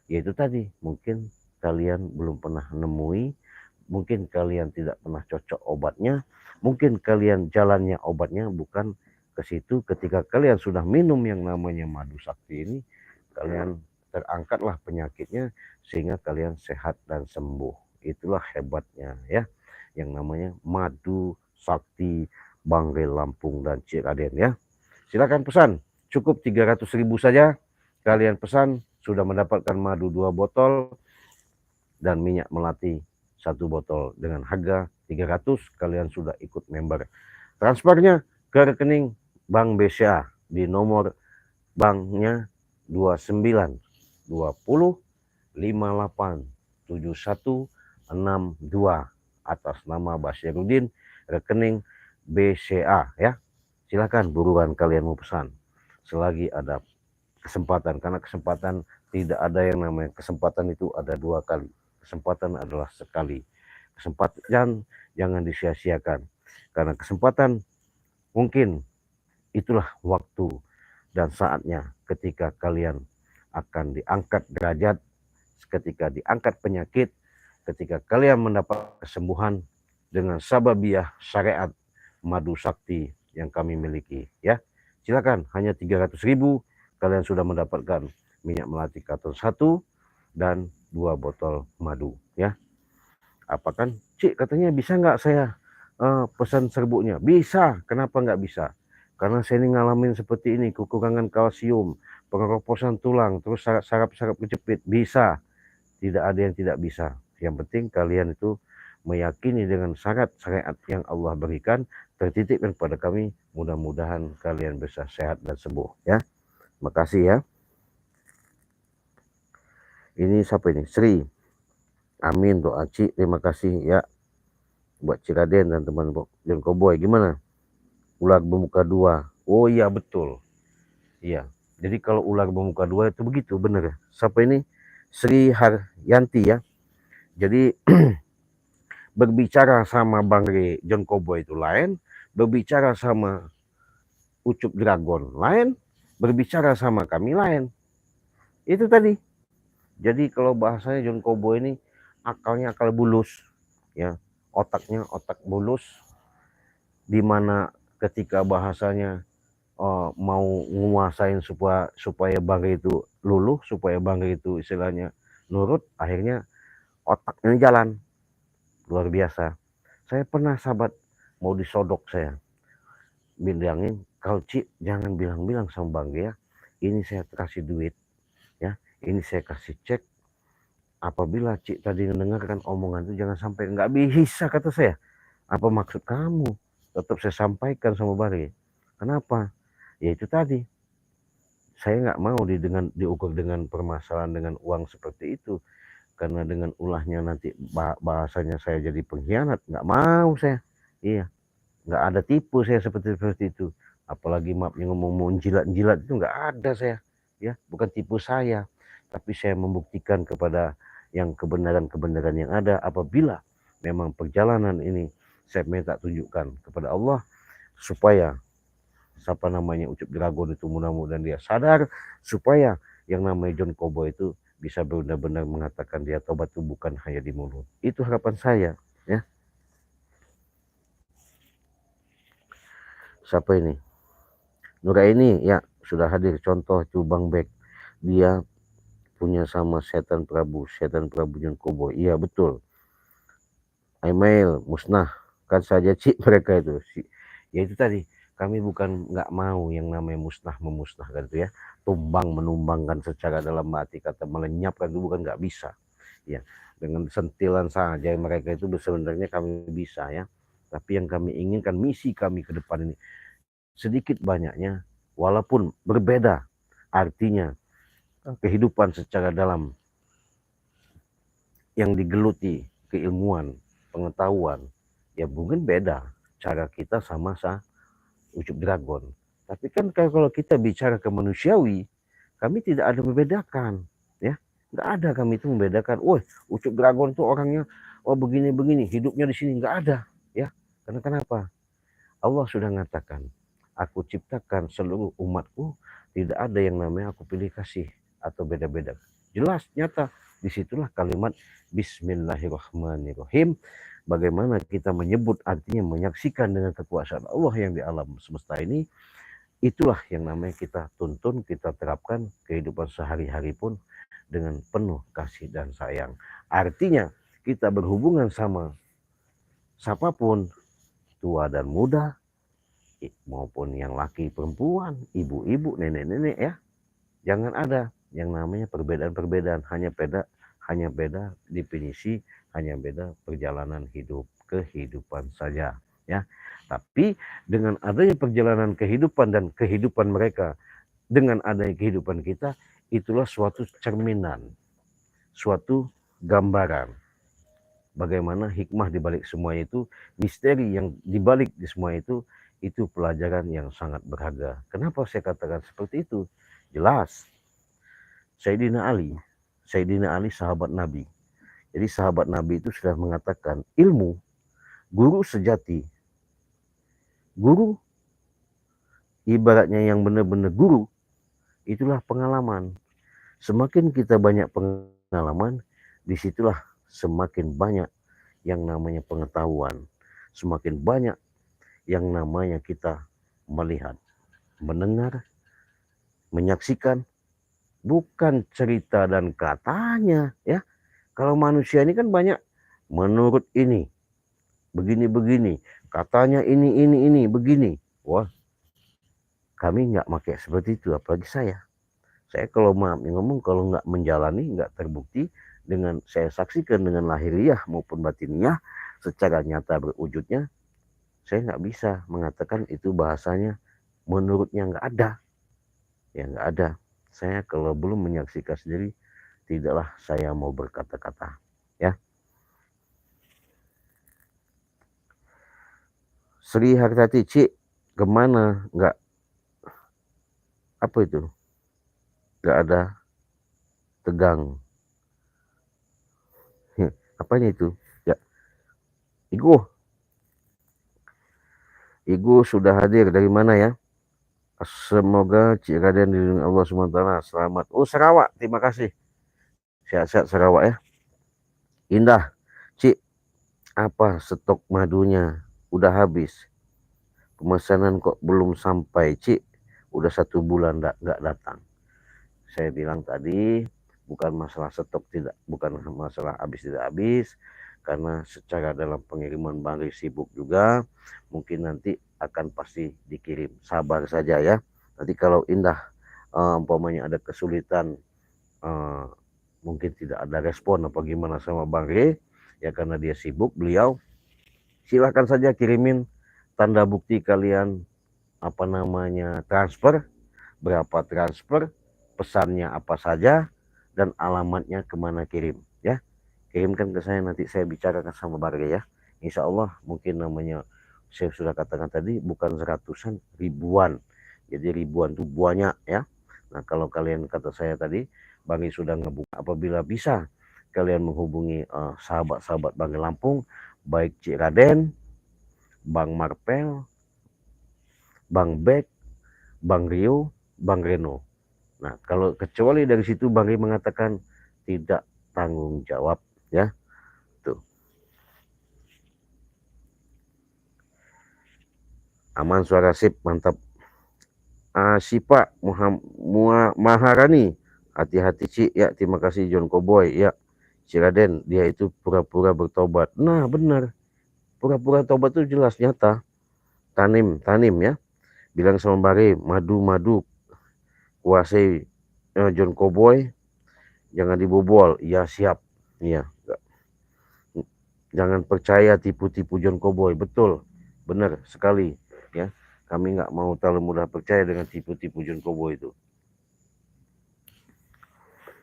Ya itu tadi, mungkin kalian belum pernah nemui, mungkin kalian tidak pernah cocok obatnya, mungkin kalian jalannya obatnya bukan ke situ. Ketika kalian sudah minum yang namanya madu sakti ini, kalian terangkatlah penyakitnya sehingga kalian sehat dan sembuh. Itulah hebatnya, ya, yang namanya madu sakti Banggai Lampung dan Ciraden, ya. Silakan pesan, cukup 300.000 saja. Kalian pesan, sudah mendapatkan madu 2 botol dan minyak melati 1 botol dengan harga 300. Kalian sudah ikut member. Transfernya ke rekening Bank BCA di nomor banknya 2920587162 atas nama Basyirudin, rekening BCA, ya. Silakan buruan kalian mau pesan selagi ada kesempatan, karena kesempatan tidak ada yang namanya kesempatan itu ada 2 kali. Kesempatan adalah sekali. Kesempatan jangan disia-siakan, karena kesempatan mungkin itulah waktu dan saatnya ketika kalian akan diangkat derajat, ketika diangkat penyakit, ketika kalian mendapat kesembuhan dengan sababiah syariat madu sakti yang kami miliki. Ya, silakan, hanya 300.000 kalian sudah mendapatkan minyak melati karton 1 dan 2 botol madu. Ya, apa kan, Cik katanya bisa nggak saya pesan serbuknya? Bisa, kenapa nggak bisa? Karena saya ini ngalamin seperti ini, kekurangan kalsium, pengeroposan tulang, terus saraf-saraf kejepit. Bisa, tidak ada yang tidak bisa. Yang penting kalian itu meyakini dengan syarat syariat yang Allah berikan, tertitipkan kepada kami. Mudah-mudahan kalian bisa sehat dan sembuh. Ya, makasih ya. Ini siapa ini? Sri. Amin doa Cik, terima kasih ya buat Ciraden dan teman John Cowboy. Gimana? Ular bermuka dua. Oh iya betul. Iya. Jadi kalau ular bermuka dua itu begitu, bener ya. Siapa ini? Sri Haryanti ya. Jadi berbicara sama Bang Re John Cowboy itu lain, berbicara sama Ucup Dragon lain, berbicara sama kami lain. Itu tadi. Jadi kalau bahasanya John Cowboy ini akalnya akal bulus, ya, otaknya otak bulus, dimana ketika bahasanya mau nguasain supaya Bang Re itu luluh, supaya Bang Re itu istilahnya nurut, akhirnya otaknya jalan. Luar biasa. Saya pernah sahabat mau disodok, saya bilangin, kalau Cik jangan bilang-bilang sama Bang Re ya, ini saya kasih duit ya, ini saya kasih cek, apabila Cik tadi mendengarkan omongan itu jangan sampai. Nggak bisa kata saya, apa maksud kamu? Tetap saya sampaikan sama Bang Re. Kenapa? Ya itu tadi, saya nggak mau diukur dengan permasalahan dengan uang seperti itu, karena dengan ulahnya nanti bahasanya saya jadi pengkhianat. Nggak mau saya. Iya, nggak ada tipu saya seperti itu. Apalagi maafnya ngomong jilat-jilat itu nggak ada saya. Ya, bukan tipu saya, tapi saya membuktikan kepada yang kebenaran-kebenaran yang ada. Apabila memang perjalanan ini saya minta tunjukkan kepada Allah, supaya siapa namanya Ucup Dragon itu mudah-mudahan dia sadar, supaya yang namanya John Cowboy itu bisa benar-benar mengatakan dia tobat itu bukan hanya di mulut. Itu harapan saya ya. Siapa ini? Nuraini ya, sudah hadir. Contoh itu Bang Bek, dia punya sama setan Prabu John Cowboy. Iya betul, email musnah kan saja Cik mereka itu. Ya itu tadi, kami bukan nggak mau yang namanya memusnahkan itu ya, tumbang menumbangkan secara dalam arti kata melenyapkan itu bukan, nggak bisa ya. Dengan sentilan saja mereka itu sebenarnya kami bisa ya, tapi yang kami inginkan misi kami ke depan ini sedikit banyaknya walaupun berbeda artinya kehidupan secara dalam yang digeluti keilmuan pengetahuan, ya mungkin beda cara kita sama Ucup Dragon. Tapi kan kalau kita bicara ke manusiawi, kami tidak ada membedakan, ya. Nggak ada kami itu membedakan, wah Ucup Dragon tuh orangnya, oh begini-begini, hidupnya di sini, nggak ada, ya. Karena kenapa? Allah sudah mengatakan, aku ciptakan seluruh umatku, tidak ada yang namanya aku pilih kasih atau beda-beda. Jelas, nyata, disitulah kalimat Bismillahirrahmanirrahim. Bagaimana kita menyebut artinya menyaksikan dengan kekuasaan Allah yang di alam semesta ini, itulah yang namanya kita tuntun, kita terapkan kehidupan sehari-hari pun dengan penuh kasih dan sayang. Artinya kita berhubungan sama siapapun, tua dan muda, maupun yang laki perempuan, ibu-ibu, nenek-nenek ya. Jangan ada yang namanya perbedaan-perbedaan, hanya beda definisi, hanya beda perjalanan hidup, kehidupan saja ya. Tapi dengan adanya perjalanan kehidupan dan kehidupan mereka, dengan adanya kehidupan kita, itulah suatu cerminan, suatu gambaran bagaimana hikmah dibalik semua itu, misteri yang dibalik di semua itu pelajaran yang sangat berharga. Kenapa saya katakan seperti itu? Jelas, Sayyidina Ali sahabat Nabi. Jadi sahabat Nabi itu sudah mengatakan, ilmu, guru sejati, guru ibaratnya yang benar-benar guru, itulah pengalaman. Semakin kita banyak pengalaman, disitulah semakin banyak yang namanya pengetahuan. Semakin banyak yang namanya kita melihat, mendengar, menyaksikan, bukan cerita dan katanya ya. Kalau manusia ini kan banyak menurut ini, begini-begini, katanya ini, begini. Wah, kami nggak pakai seperti itu, apalagi saya. Saya kalau maaf ngomong, kalau nggak menjalani, nggak terbukti dengan saya saksikan dengan lahiriah maupun batiniah, secara nyata berwujudnya, saya nggak bisa mengatakan itu bahasanya menurutnya nggak ada. Ya nggak ada. Saya kalau belum menyaksikan sendiri, tidaklah saya mau berkata-kata. Ya, Sri Hartati, Cik, kemana? Nggak, apa itu? Nggak ada tegang. Apanya itu? Ya, Igu. Igu sudah hadir dari mana ya? Semoga Cik Raden dilindungi Allah SWT. Selamat. Oh, Sarawak. Terima kasih. Sehat-sehat Sarawak ya. Indah. Cik, apa stok madunya? Udah habis. Pemesanan kok belum sampai, Cik? Udah 1 bulan nggak datang. Saya bilang tadi, bukan masalah stok tidak, bukan masalah habis tidak habis, karena secara dalam pengiriman Bangri sibuk juga, mungkin nanti akan pasti dikirim. Sabar saja ya. Nanti kalau Indah umpamanya ada kesulitan, mungkin tidak ada respon apa gimana sama Bangri, ya karena dia sibuk beliau, silahkan saja kirimin tanda bukti kalian apa namanya transfer, berapa transfer, pesannya apa saja, dan alamatnya kemana kirim ya. Kirimkan ke saya, nanti saya bicarakan sama Barga ya. Insya Allah mungkin namanya saya sudah katakan tadi, bukan seratusan, ribuan. Jadi ribuan itu banyak ya. Nah kalau kalian kata saya tadi, Bangi sudah ngebuka, apabila bisa kalian menghubungi sahabat-sahabat Bangi Lampung, baik Cik Raden, Bang Marpel, Bang Bek, Bang Rio, Bang Reno. Nah, kalau kecuali dari situ Bang Rio mengatakan tidak tanggung jawab ya. Tuh. Aman, suara sip, mantap. Sipa Maharani, hati-hati Cik ya, terima kasih John Cowboy ya. Cik Raden, dia itu pura-pura bertobat. Nah, benar. Pura-pura tobat itu jelas nyata. Tanim ya. Bilang sama Bang Rio, madu kuasai John Cowboy, jangan dibobol. Ya siap. Iya. Jangan percaya tipu-tipu John Cowboy. Betul. Benar sekali. Ya. Kami nggak mau terlalu mudah percaya dengan tipu-tipu John Cowboy itu.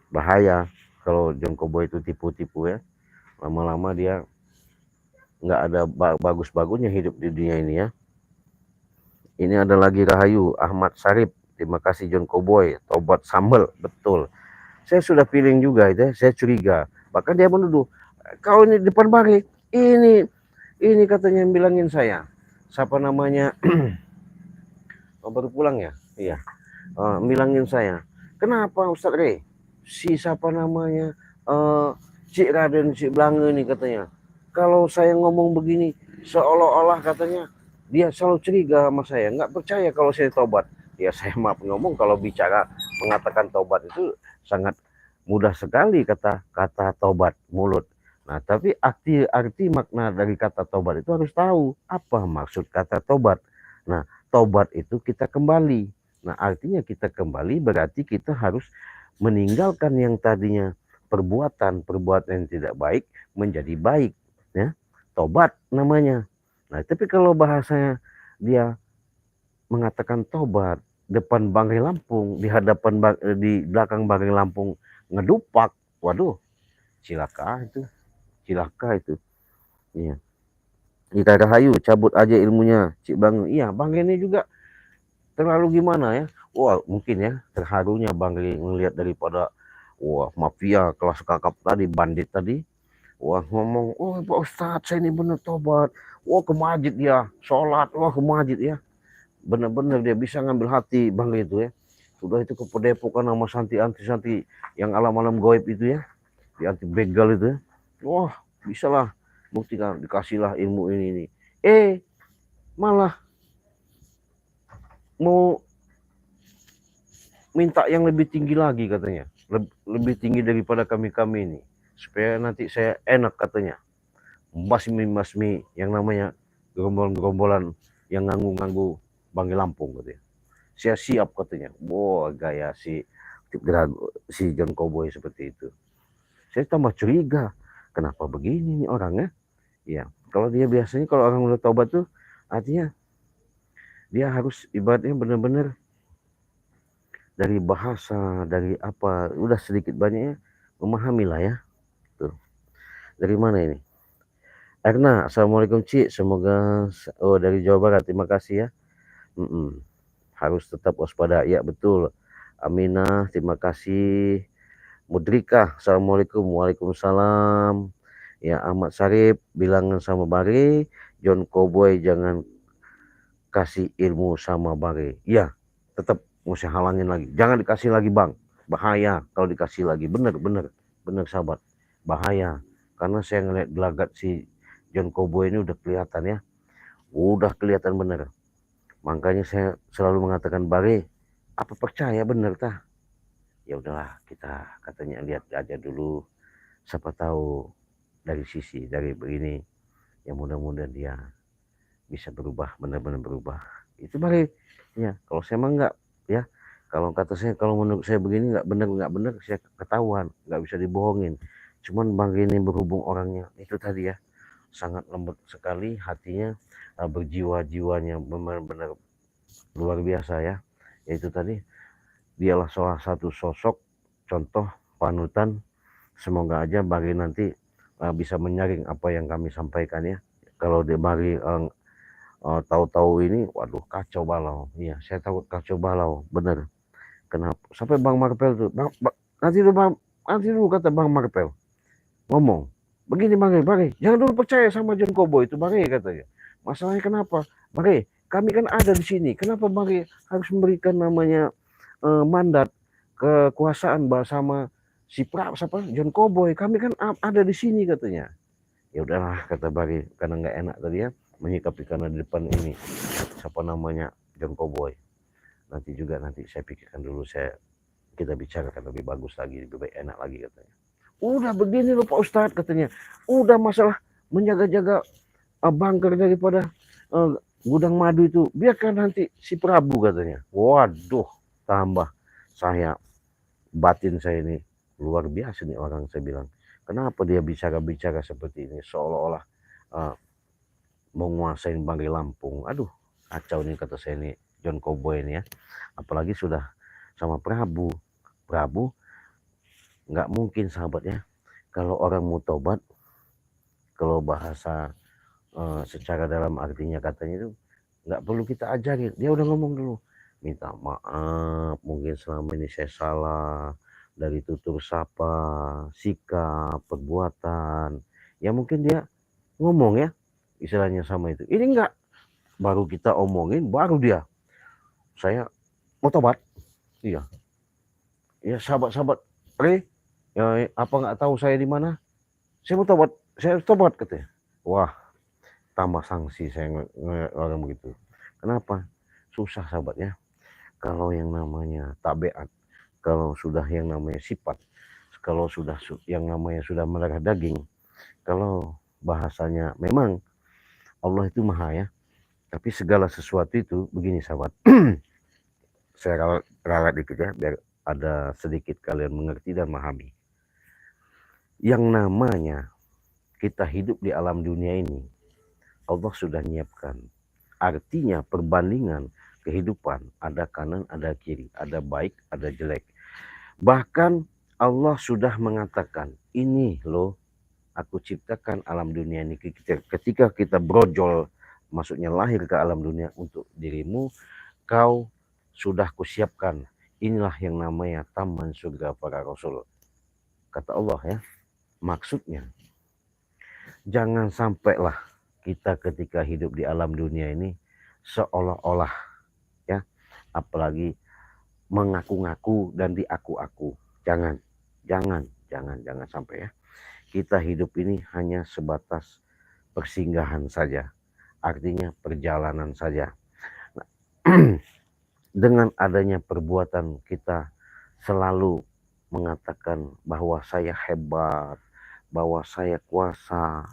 Bahaya kalau John Cowboy itu tipu-tipu ya. Lama-lama dia nggak ada bagus-bagusnya hidup di dunia ini ya. Ini ada lagi Rahayu Ahmad Sarip. Terima kasih John Cowboy. Tobat sambal. Betul. Saya sudah feeling juga itu ya. Saya curiga. Bahkan dia menuduh, kau ini depan Bari. Ini katanya yang bilangin saya. Siapa namanya? Baru pulang ya? Iya. Bilangin saya. Kenapa Ustadz Rey? Si siapa namanya? Cik Raden, Cik Blange nih katanya. Kalau saya ngomong begini, seolah-olah katanya dia selalu curiga sama saya. Nggak percaya kalau saya tobat. Ya saya maaf ngomong, kalau bicara mengatakan tobat itu sangat mudah sekali kata tobat mulut. Nah, tapi arti makna dari kata tobat itu harus tahu apa maksud kata tobat. Nah, tobat itu kita kembali. Nah, artinya kita kembali berarti kita harus meninggalkan yang tadinya perbuatan yang tidak baik menjadi baik, ya. Tobat namanya. Nah, tapi kalau bahasanya dia mengatakan tobat depan Bangri Lampung, di belakang Bangri Lampung ngedupak, waduh, cilaka itu. Iya. Ika Rahayu, cabut aja ilmunya, Cik Bang. Iya, Bang ini juga terlalu gimana ya? Wah, mungkin ya terharunya Bang ngelihat daripada mafia kelas kakap tadi, bandit tadi. Wah, ngomong, oh Pak Ustadz, saya ini bener tobat. Wah, ke masjid dia, sholat, wah ke masjid ya. Bener-bener dia bisa ngambil hati Bang itu ya. Sudah itu ke Padepokan sama Santi yang alam-alam goib itu ya, di anti begal itu ya. Wah, bisa lah buktikan, dikasihlah ilmu ini. Malah mau minta yang lebih tinggi lagi katanya, lebih tinggi daripada kami ini, supaya nanti saya enak katanya, basmi yang namanya gerombolan yang nganggu Banggai Lampung katanya. Saya siap katanya. Wah, gaya si John Cowboy seperti itu. Saya tambah curiga, kenapa begini nih orangnya? Ya, kalau dia biasanya kalau orang udah taubat tuh artinya dia harus ibaratnya benar-benar dari bahasa, dari apa, udah sedikit banyaknya memahami lah ya. Tuh. Dari mana ini? Erna, Assalamualaikum Ci, semoga dari Jawa Barat, terima kasih ya. Harus tetap waspada, ya betul. Aminah, terima kasih. Mudrika, Assalamualaikum. Waalaikumsalam. Ya, Ahmad Sarip bilang sama Bare, John Cowboy jangan kasih ilmu sama Bare. Ya, tetap mesti halangin lagi, jangan dikasih lagi bang, bahaya kalau dikasih lagi. Bener sahabat, bahaya. Karena saya ngeliat gelagat si John Cowboy ini udah kelihatan ya, udah kelihatan bener. Makanya saya selalu mengatakan, Bare, apa percaya bener tah? Ya udahlah, kita katanya lihat aja dulu, siapa tahu dari sisi dari begini ya, mudah-mudahan dia bisa berubah, benar-benar berubah. Itu Bare ya. Kalau saya mah enggak ya, kalau kata saya, kalau menurut saya begini nggak benar, saya ketahuan, nggak bisa dibohongin. Cuman begini, berhubung orangnya itu tadi ya, sangat lembut sekali hatinya, berjiwa-jiwanya benar-benar luar biasa ya. Itu tadi, dialah salah satu sosok contoh panutan. Semoga aja bagi nanti bisa menyaring apa yang kami sampaikan ya. Kalau dia bagi tahu-tahu ini, waduh kacau balau. Iya, saya takut kacau balau, bener. Kenapa? Sampai Bang Marpel tuh, nanti dulu kata Bang Marpel ngomong, begini Bang, jangan dulu percaya sama John Cowboy itu Bang, katanya. Masalahnya kenapa? Bang, kami kan ada di sini. Kenapa Bang harus memberikan namanya mandat kekuasaan sama si John Cowboy? Kami kan ada di sini katanya. Ya udahlah kata Bang, karena nggak enak tadi ya menyikapi, karena di depan ini siapa namanya John Cowboy. Nanti saya pikirkan dulu, kita bicarakan lebih bagus lagi, lebih baik, enak lagi katanya. Udah begini loh Pak Ustadz katanya, udah masalah menjaga-jaga bunker daripada gudang madu itu, biarkan nanti si Prabu katanya. Waduh, tambah saya, batin saya ini luar biasa nih orang. Saya bilang, kenapa dia bicara seperti ini, seolah-olah menguasai Banggai Lampung. Aduh, kacau nih kata saya nih John Cowboy ini ya. Apalagi sudah sama Prabu nggak mungkin sahabat ya. Kalau orang mau tobat, kalau bahasa secara dalam artinya katanya itu nggak perlu kita ajarin, dia udah ngomong dulu, minta maaf, mungkin selama ini saya salah dari tutur sapa, sikap, perbuatan ya, mungkin dia ngomong ya istilahnya sama itu. Ini enggak, baru kita omongin baru dia, saya mau tobat. Iya ya sahabat-sahabat, ya, apa nggak tahu saya di mana, saya mau tobat, katanya. Wah, tambah sanksi saya orang begitu. Kenapa? Susah sahabat ya. Kalau yang namanya tabiat, kalau sudah yang namanya sifat, kalau sudah yang namanya sudah mendarah daging, kalau bahasanya memang Allah itu maha ya, tapi segala sesuatu itu begini sahabat. Saya ralat dikit ya, biar ada sedikit kalian mengerti dan memahami. Yang namanya kita hidup di alam dunia ini, Allah sudah nyiapkan. Artinya perbandingan kehidupan, ada kanan, ada kiri, ada baik, ada jelek. Bahkan Allah sudah mengatakan, ini loh aku ciptakan alam dunia ini. Ketika kita brojol, maksudnya lahir ke alam dunia untuk dirimu, kau sudah kusiapkan. Inilah yang namanya taman surga para rasul. Kata Allah ya. Maksudnya, jangan sampailah kita ketika hidup di alam dunia ini seolah-olah ya, apalagi mengaku-ngaku dan diaku-aku. Jangan sampai ya. Kita hidup ini hanya sebatas persinggahan saja, artinya perjalanan saja. Nah, dengan adanya perbuatan kita selalu mengatakan bahwa saya hebat, bahwa saya kuasa,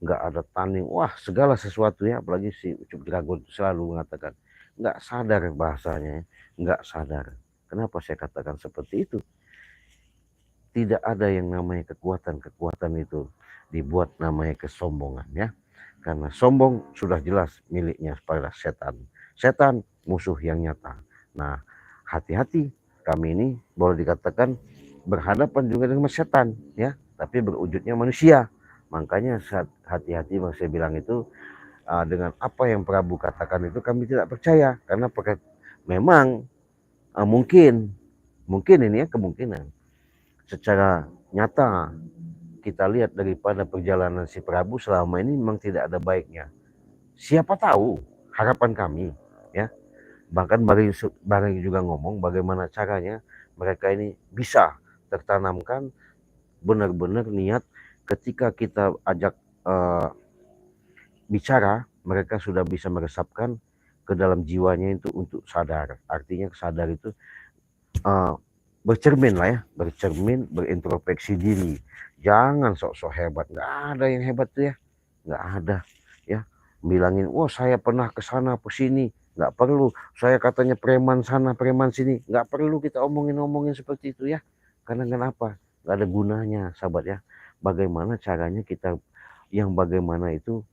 nggak ada tanding, wah segala sesuatu ya, apalagi si Ucup Dragon selalu mengatakan, nggak sadar bahasanya, nggak sadar. Kenapa saya katakan seperti itu? Tidak ada yang namanya kekuatan itu dibuat namanya kesombongan ya. Karena sombong sudah jelas miliknya pada setan. Setan musuh yang nyata. Nah, hati-hati, kami ini boleh dikatakan berhadapan juga dengan setan ya, tapi berwujudnya manusia. Makanya hati-hati saya bilang itu, dengan apa yang Prabu katakan itu kami tidak percaya karena memang mungkin ini ya, kemungkinan secara nyata kita lihat daripada perjalanan si Prabu selama ini memang tidak ada baiknya. Siapa tahu, harapan kami ya, bahkan Bang juga ngomong bagaimana caranya mereka ini bisa tertanamkan benar-benar niat ketika kita ajak bicara, mereka sudah bisa meresapkan ke dalam jiwanya itu untuk sadar. Artinya sadar itu bercermin lah ya, bercermin, berintrospeksi diri. Jangan sok-sok hebat, nggak ada yang hebat tuh ya, nggak ada ya. Bilangin, wah saya pernah ke sana ke sini, nggak perlu. Saya katanya preman sana, preman sini, nggak perlu kita omongin seperti itu ya. Karena kenapa? Nggak ada gunanya, sahabat ya. Bagaimana caranya kita, yang bagaimana itu,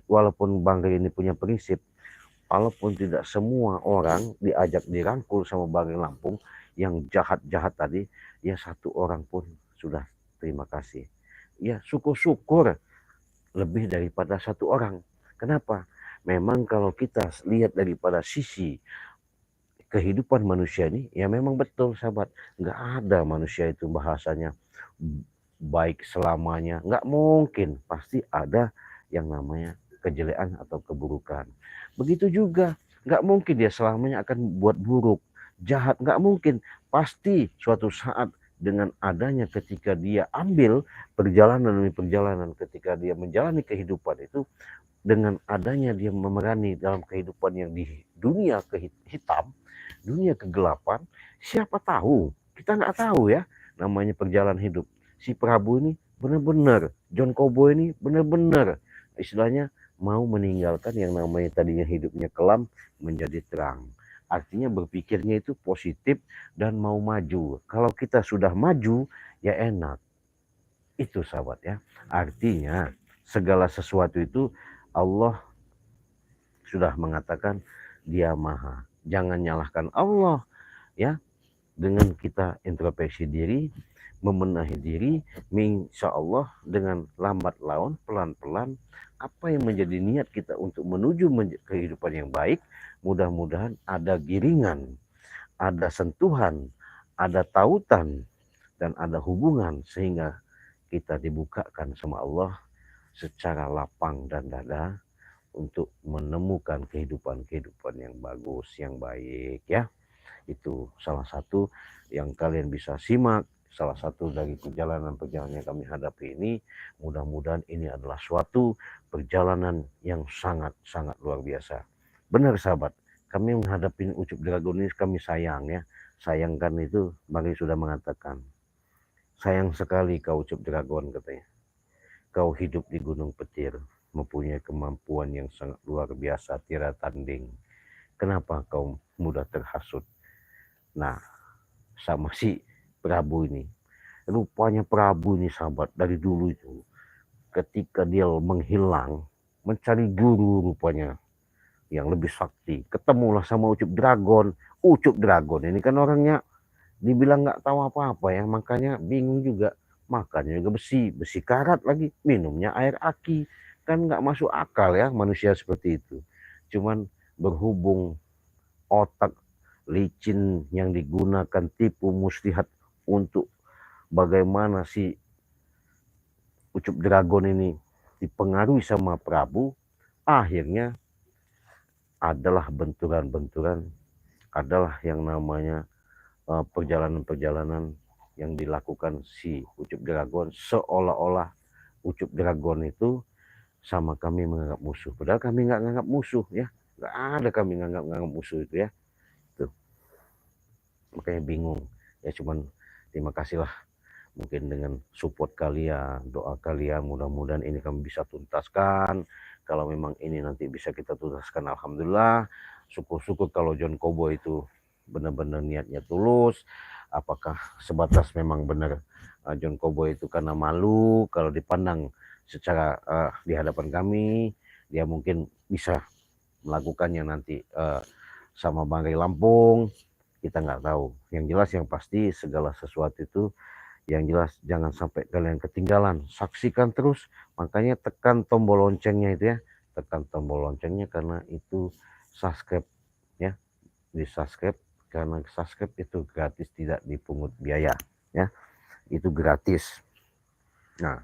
walaupun Bang Ray ini punya prinsip, walaupun tidak semua orang diajak dirangkul sama Bang Lampung, yang jahat-jahat tadi, ya satu orang pun sudah terima kasih. Ya syukur-syukur lebih daripada satu orang. Kenapa? Memang kalau kita lihat daripada sisi kehidupan manusia ini, ya memang betul sahabat. Nggak ada manusia itu bahasanya baik selamanya. Nggak mungkin. Pasti ada yang namanya kejelekan atau keburukan. Begitu juga, nggak mungkin dia selamanya akan buat buruk, jahat, nggak mungkin. Pasti suatu saat dengan adanya ketika dia ambil perjalanan demi perjalanan, ketika dia menjalani kehidupan itu, dengan adanya dia memerani dalam kehidupan yang di dunia hitam, dunia kegelapan, siapa tahu, kita nggak tahu ya, namanya perjalanan hidup. Si Prabu ini benar-benar, John Cowboy ini benar-benar, istilahnya mau meninggalkan yang namanya tadinya hidupnya kelam menjadi terang. Artinya berpikirnya itu positif dan mau maju. Kalau kita sudah maju, ya enak. Itu sahabat ya. Artinya segala sesuatu itu Allah sudah mengatakan dia maha. Jangan nyalahkan Allah ya. Dengan kita introspeksi diri, membenahi diri, insya Allah dengan lambat laun, pelan-pelan, apa yang menjadi niat kita untuk menuju kehidupan yang baik, mudah-mudahan ada giringan, ada sentuhan, ada tautan, dan ada hubungan sehingga kita dibukakan sama Allah secara lapang dan dada untuk menemukan kehidupan yang bagus, yang baik ya. Itu salah satu yang kalian bisa simak, salah satu dari perjalanan yang kami hadapi ini. Mudah-mudahan ini adalah suatu perjalanan yang sangat-sangat luar biasa. Benar sahabat, kami menghadapi Ucup Dragon ini kami sayang ya. Sayangkan itu, Bang sudah mengatakan, sayang sekali kau Ucup Dragon katanya. Kau hidup di Gunung Petir, mempunyai kemampuan yang sangat luar biasa, tiada tanding. Kenapa kau mudah terhasut? Nah, sama si Prabu ini. Rupanya Prabu ini sahabat dari dulu itu, ketika dia menghilang, mencari guru rupanya yang lebih sakti. Ketemulah sama Ucup Dragon. Ucup Dragon ini kan orangnya dibilang nggak tahu apa-apa ya, makanya bingung juga. Makannya juga besi karat lagi, minumnya air aki. Kan nggak masuk akal ya manusia seperti itu. Cuman berhubung otak licin yang digunakan tipu muslihat untuk bagaimana si Ucup Dragon ini dipengaruhi sama Prabu, akhirnya adalah benturan-benturan, adalah yang namanya perjalanan-perjalanan yang dilakukan si Ucup Dragon, seolah-olah Ucup Dragon itu sama kami menganggap musuh. Padahal kami nggak nganggap musuh ya, nggak ada kami nganggap musuh itu ya. Tuh, makanya bingung ya. Cuman terima kasihlah mungkin dengan support kalian, doa kalian, mudah-mudahan ini kami bisa tuntaskan. Kalau memang ini nanti bisa kita tuntaskan, alhamdulillah. Syukur-syukur kalau John Kobo itu benar-benar niatnya tulus. Apakah sebatas memang benar John Kobo itu karena malu kalau dipandang secara di hadapan kami, dia mungkin bisa melakukannya nanti sama Bang Ray Lampung, kita nggak tahu. Yang jelas yang pasti segala sesuatu itu, yang jelas jangan sampai kalian ketinggalan, saksikan terus. Makanya tekan tombol loncengnya itu ya, tekan tombol loncengnya karena itu subscribe ya, di subscribe, karena subscribe itu gratis, tidak dipungut biaya ya, itu gratis. Nah,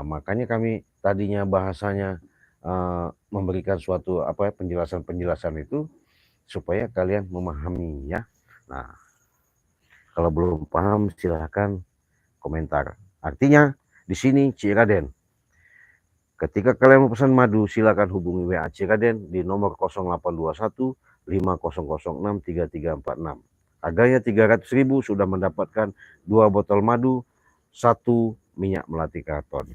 makanya kami tadinya bahasanya memberikan suatu penjelasan itu supaya kalian memahami ya. Nah, kalau belum paham silahkan komentar. Artinya di sini Ciraden, ketika kalian mau pesan madu silakan hubungi WA Ciraden di nomor 0821 5006 3346. Harganya 300.000 sudah mendapatkan 2 botol madu, 1 minyak melati karton.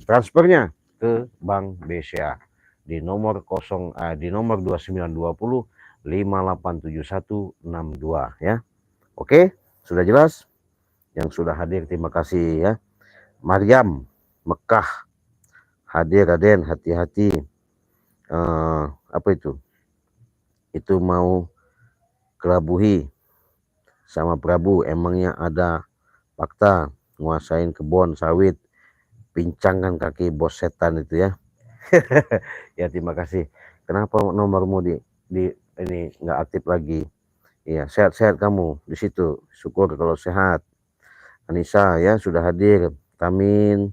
Transfernya ke Bank BCA di nomor 2920 587162 ya. Oke, sudah jelas? Yang sudah hadir terima kasih ya. Maryam Mekah hadir, Raden, hati-hati. Apa itu mau kelabuhi sama Prabu, emangnya ada fakta nguasain kebun sawit, pincangkan kaki bos setan itu ya. Ya terima kasih. Kenapa nomormu di ini nggak aktif lagi? Iya, sehat-sehat kamu di situ. Syukur kalau sehat. Anissa ya sudah hadir. Tamin,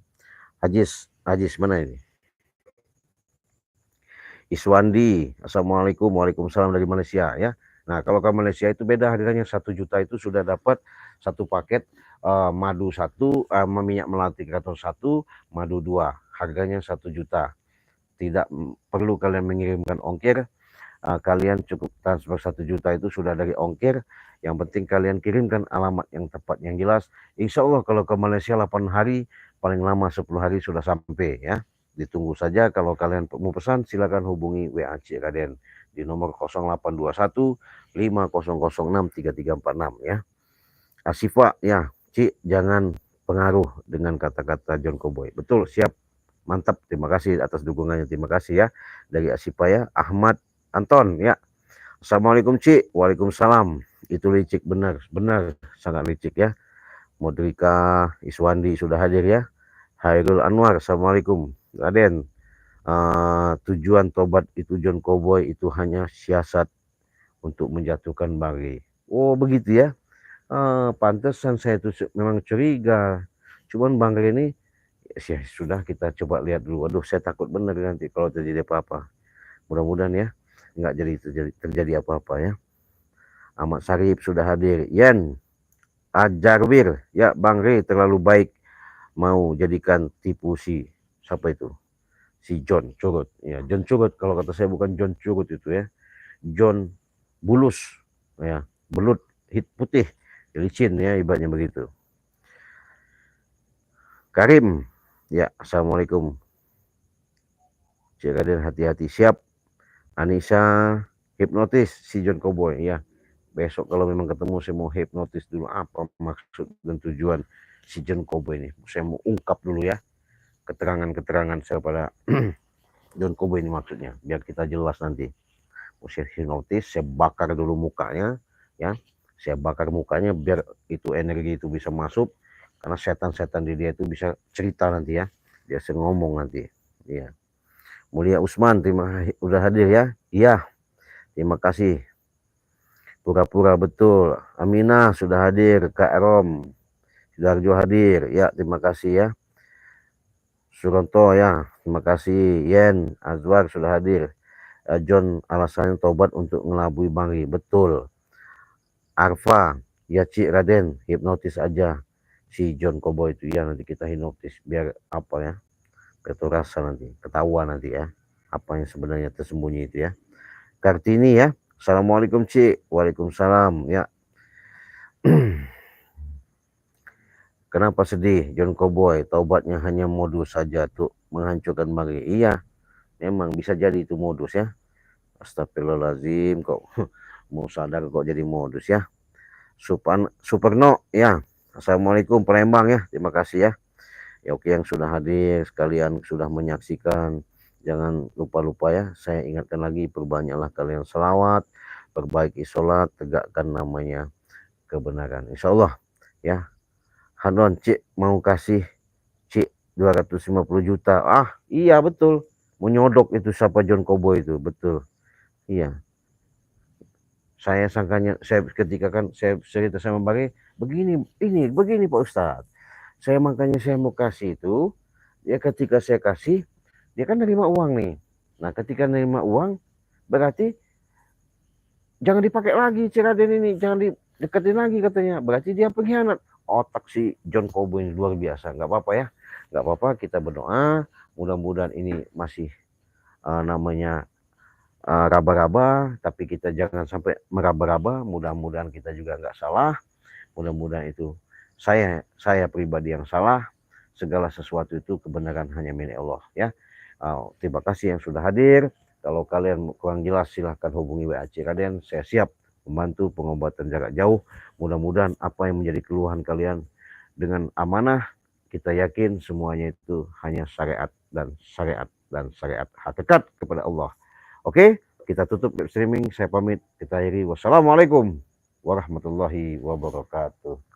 Ajis mana ini? Iswandi, assalamualaikum, waalaikumsalam dari Malaysia ya. Nah kalau ke Malaysia itu beda harganya, 1 juta itu sudah dapat 1 paket madu 1, minyak melati karton 1, madu 2, harganya 1 juta. Tidak perlu kalian mengirimkan ongkir, kalian cukup transfer 1 juta itu sudah dari ongkir. Yang penting kalian kirimkan alamat yang tepat yang jelas. Insya Allah kalau ke Malaysia 8 hari, paling lama 10 hari sudah sampai ya. Ditunggu saja. Kalau kalian mau pesan silakan hubungi WA Cik Raden di nomor 0821 5006 3346 ya. Asifa ya, Cik jangan pengaruh dengan kata-kata John Cowboy. Betul, siap, mantap, terima kasih atas dukungannya, terima kasih ya dari Asifa ya. Ahmad Anton ya, assalamualaikum Cik. Waalaikumsalam. Itu licik, benar sangat licik ya. Modrika Iswandi sudah hadir ya. Hairul Anwar, assalamualaikum Raden. Tujuan tobat itu John Cowboy itu hanya siasat untuk menjatuhkan Bang Ray. Oh begitu ya. Pantesan saya itu memang curiga. Cuman Bang Ray ini ya, sudah kita coba lihat dulu. Aduh saya takut benar nanti kalau terjadi apa-apa. Mudah-mudahan ya nggak terjadi apa-apa ya. Ahmad Sarip sudah hadir. Yen Ajarwir ya, Bang Ray terlalu baik, mau jadikan tipu siapa itu, si John Curut ya. John Curut kalau kata saya bukan John Curut itu ya, John Bulus ya, belut hit putih licin ya, ibaratnya begitu. Karim ya, assalamualaikum Cik Raden, hati-hati, siap. Anissa hipnotis si John Cowboy ya. Besok kalau memang ketemu saya mau hipnotis dulu apa maksud dan tujuan si John Cowboy ini. Saya mau ungkap dulu ya keterangan saya pada John Cowboy ini maksudnya, biar kita jelas nanti. Saya hipnotis, saya bakar dulu mukanya ya. Saya bakar mukanya biar itu energi itu bisa masuk, karena setan-setan di dia itu bisa cerita nanti ya. Dia ngomong nanti. Iya. Mulia Usman, udah hadir ya. Iya. Terima kasih. Pura-pura betul. Aminah sudah hadir. Kak Rom Sudarjo hadir. Ya, terima kasih ya. Suronto ya, terima kasih. Yen Azwar sudah hadir. John alasannya tobat untuk ngelabui Bang Ray. Betul. Arfa, ya Cik Raden, hipnotis aja si John Cowboy itu ya, nanti kita hipnotis biar apa ya, kita rasa nanti, ketahuan nanti ya, apa yang sebenarnya tersembunyi itu ya. Kartini ya, Assalamualaikum Cik, Waalaikumsalam ya. Kenapa sedih John Cowboy? Taubatnya hanya modus saja tuh menghancurkan mari. Iya, memang bisa jadi itu modus ya. Astagfirullahaladzim, kok mau sadar kok jadi modus ya. Superno ya. Assalamualaikum Palembang ya. Terima kasih ya. Ya oke yang sudah hadir, sekalian sudah menyaksikan. Jangan lupa-lupa ya. Saya ingatkan lagi, perbanyaklah kalian selawat, perbaiki sholat, tegakkan namanya kebenaran. Insya Allah ya. Hanon Cik mau kasih Cik 250 juta. Ah iya betul. Menyodok itu siapa John Cowboy itu. Betul. Iya. Saya sangkanya, saya ketika kan saya cerita sama Bang, begini Pak Ustadz. Saya makanya saya mau kasih itu, ya ketika saya kasih, dia kan nerima uang nih. Nah ketika nerima uang, berarti jangan dipakai lagi Ciraden ini, jangan dideketin lagi katanya. Berarti dia pengkhianat. Otak si John Cowboy ini luar biasa. Nggak apa-apa ya, nggak apa-apa. Kita berdoa, mudah-mudahan ini masih namanya raba-raba, tapi kita jangan sampai meraba-raba. Mudah-mudahan kita juga nggak salah. Mudah-mudahan itu saya pribadi yang salah. Segala sesuatu itu kebenaran hanya milik Allah ya. Terima kasih yang sudah hadir. Kalau kalian kurang jelas silahkan hubungi WA Ciraden. Saya siap membantu pengobatan jarak jauh. Mudah-mudahan apa yang menjadi keluhan kalian dengan amanah, kita yakin semuanya itu hanya syariat dan syariat dan syariat hakikat kepada Allah. Oke, kita tutup streaming. Saya pamit. Kita akhiri. Wassalamualaikum warahmatullahi wabarakatuh.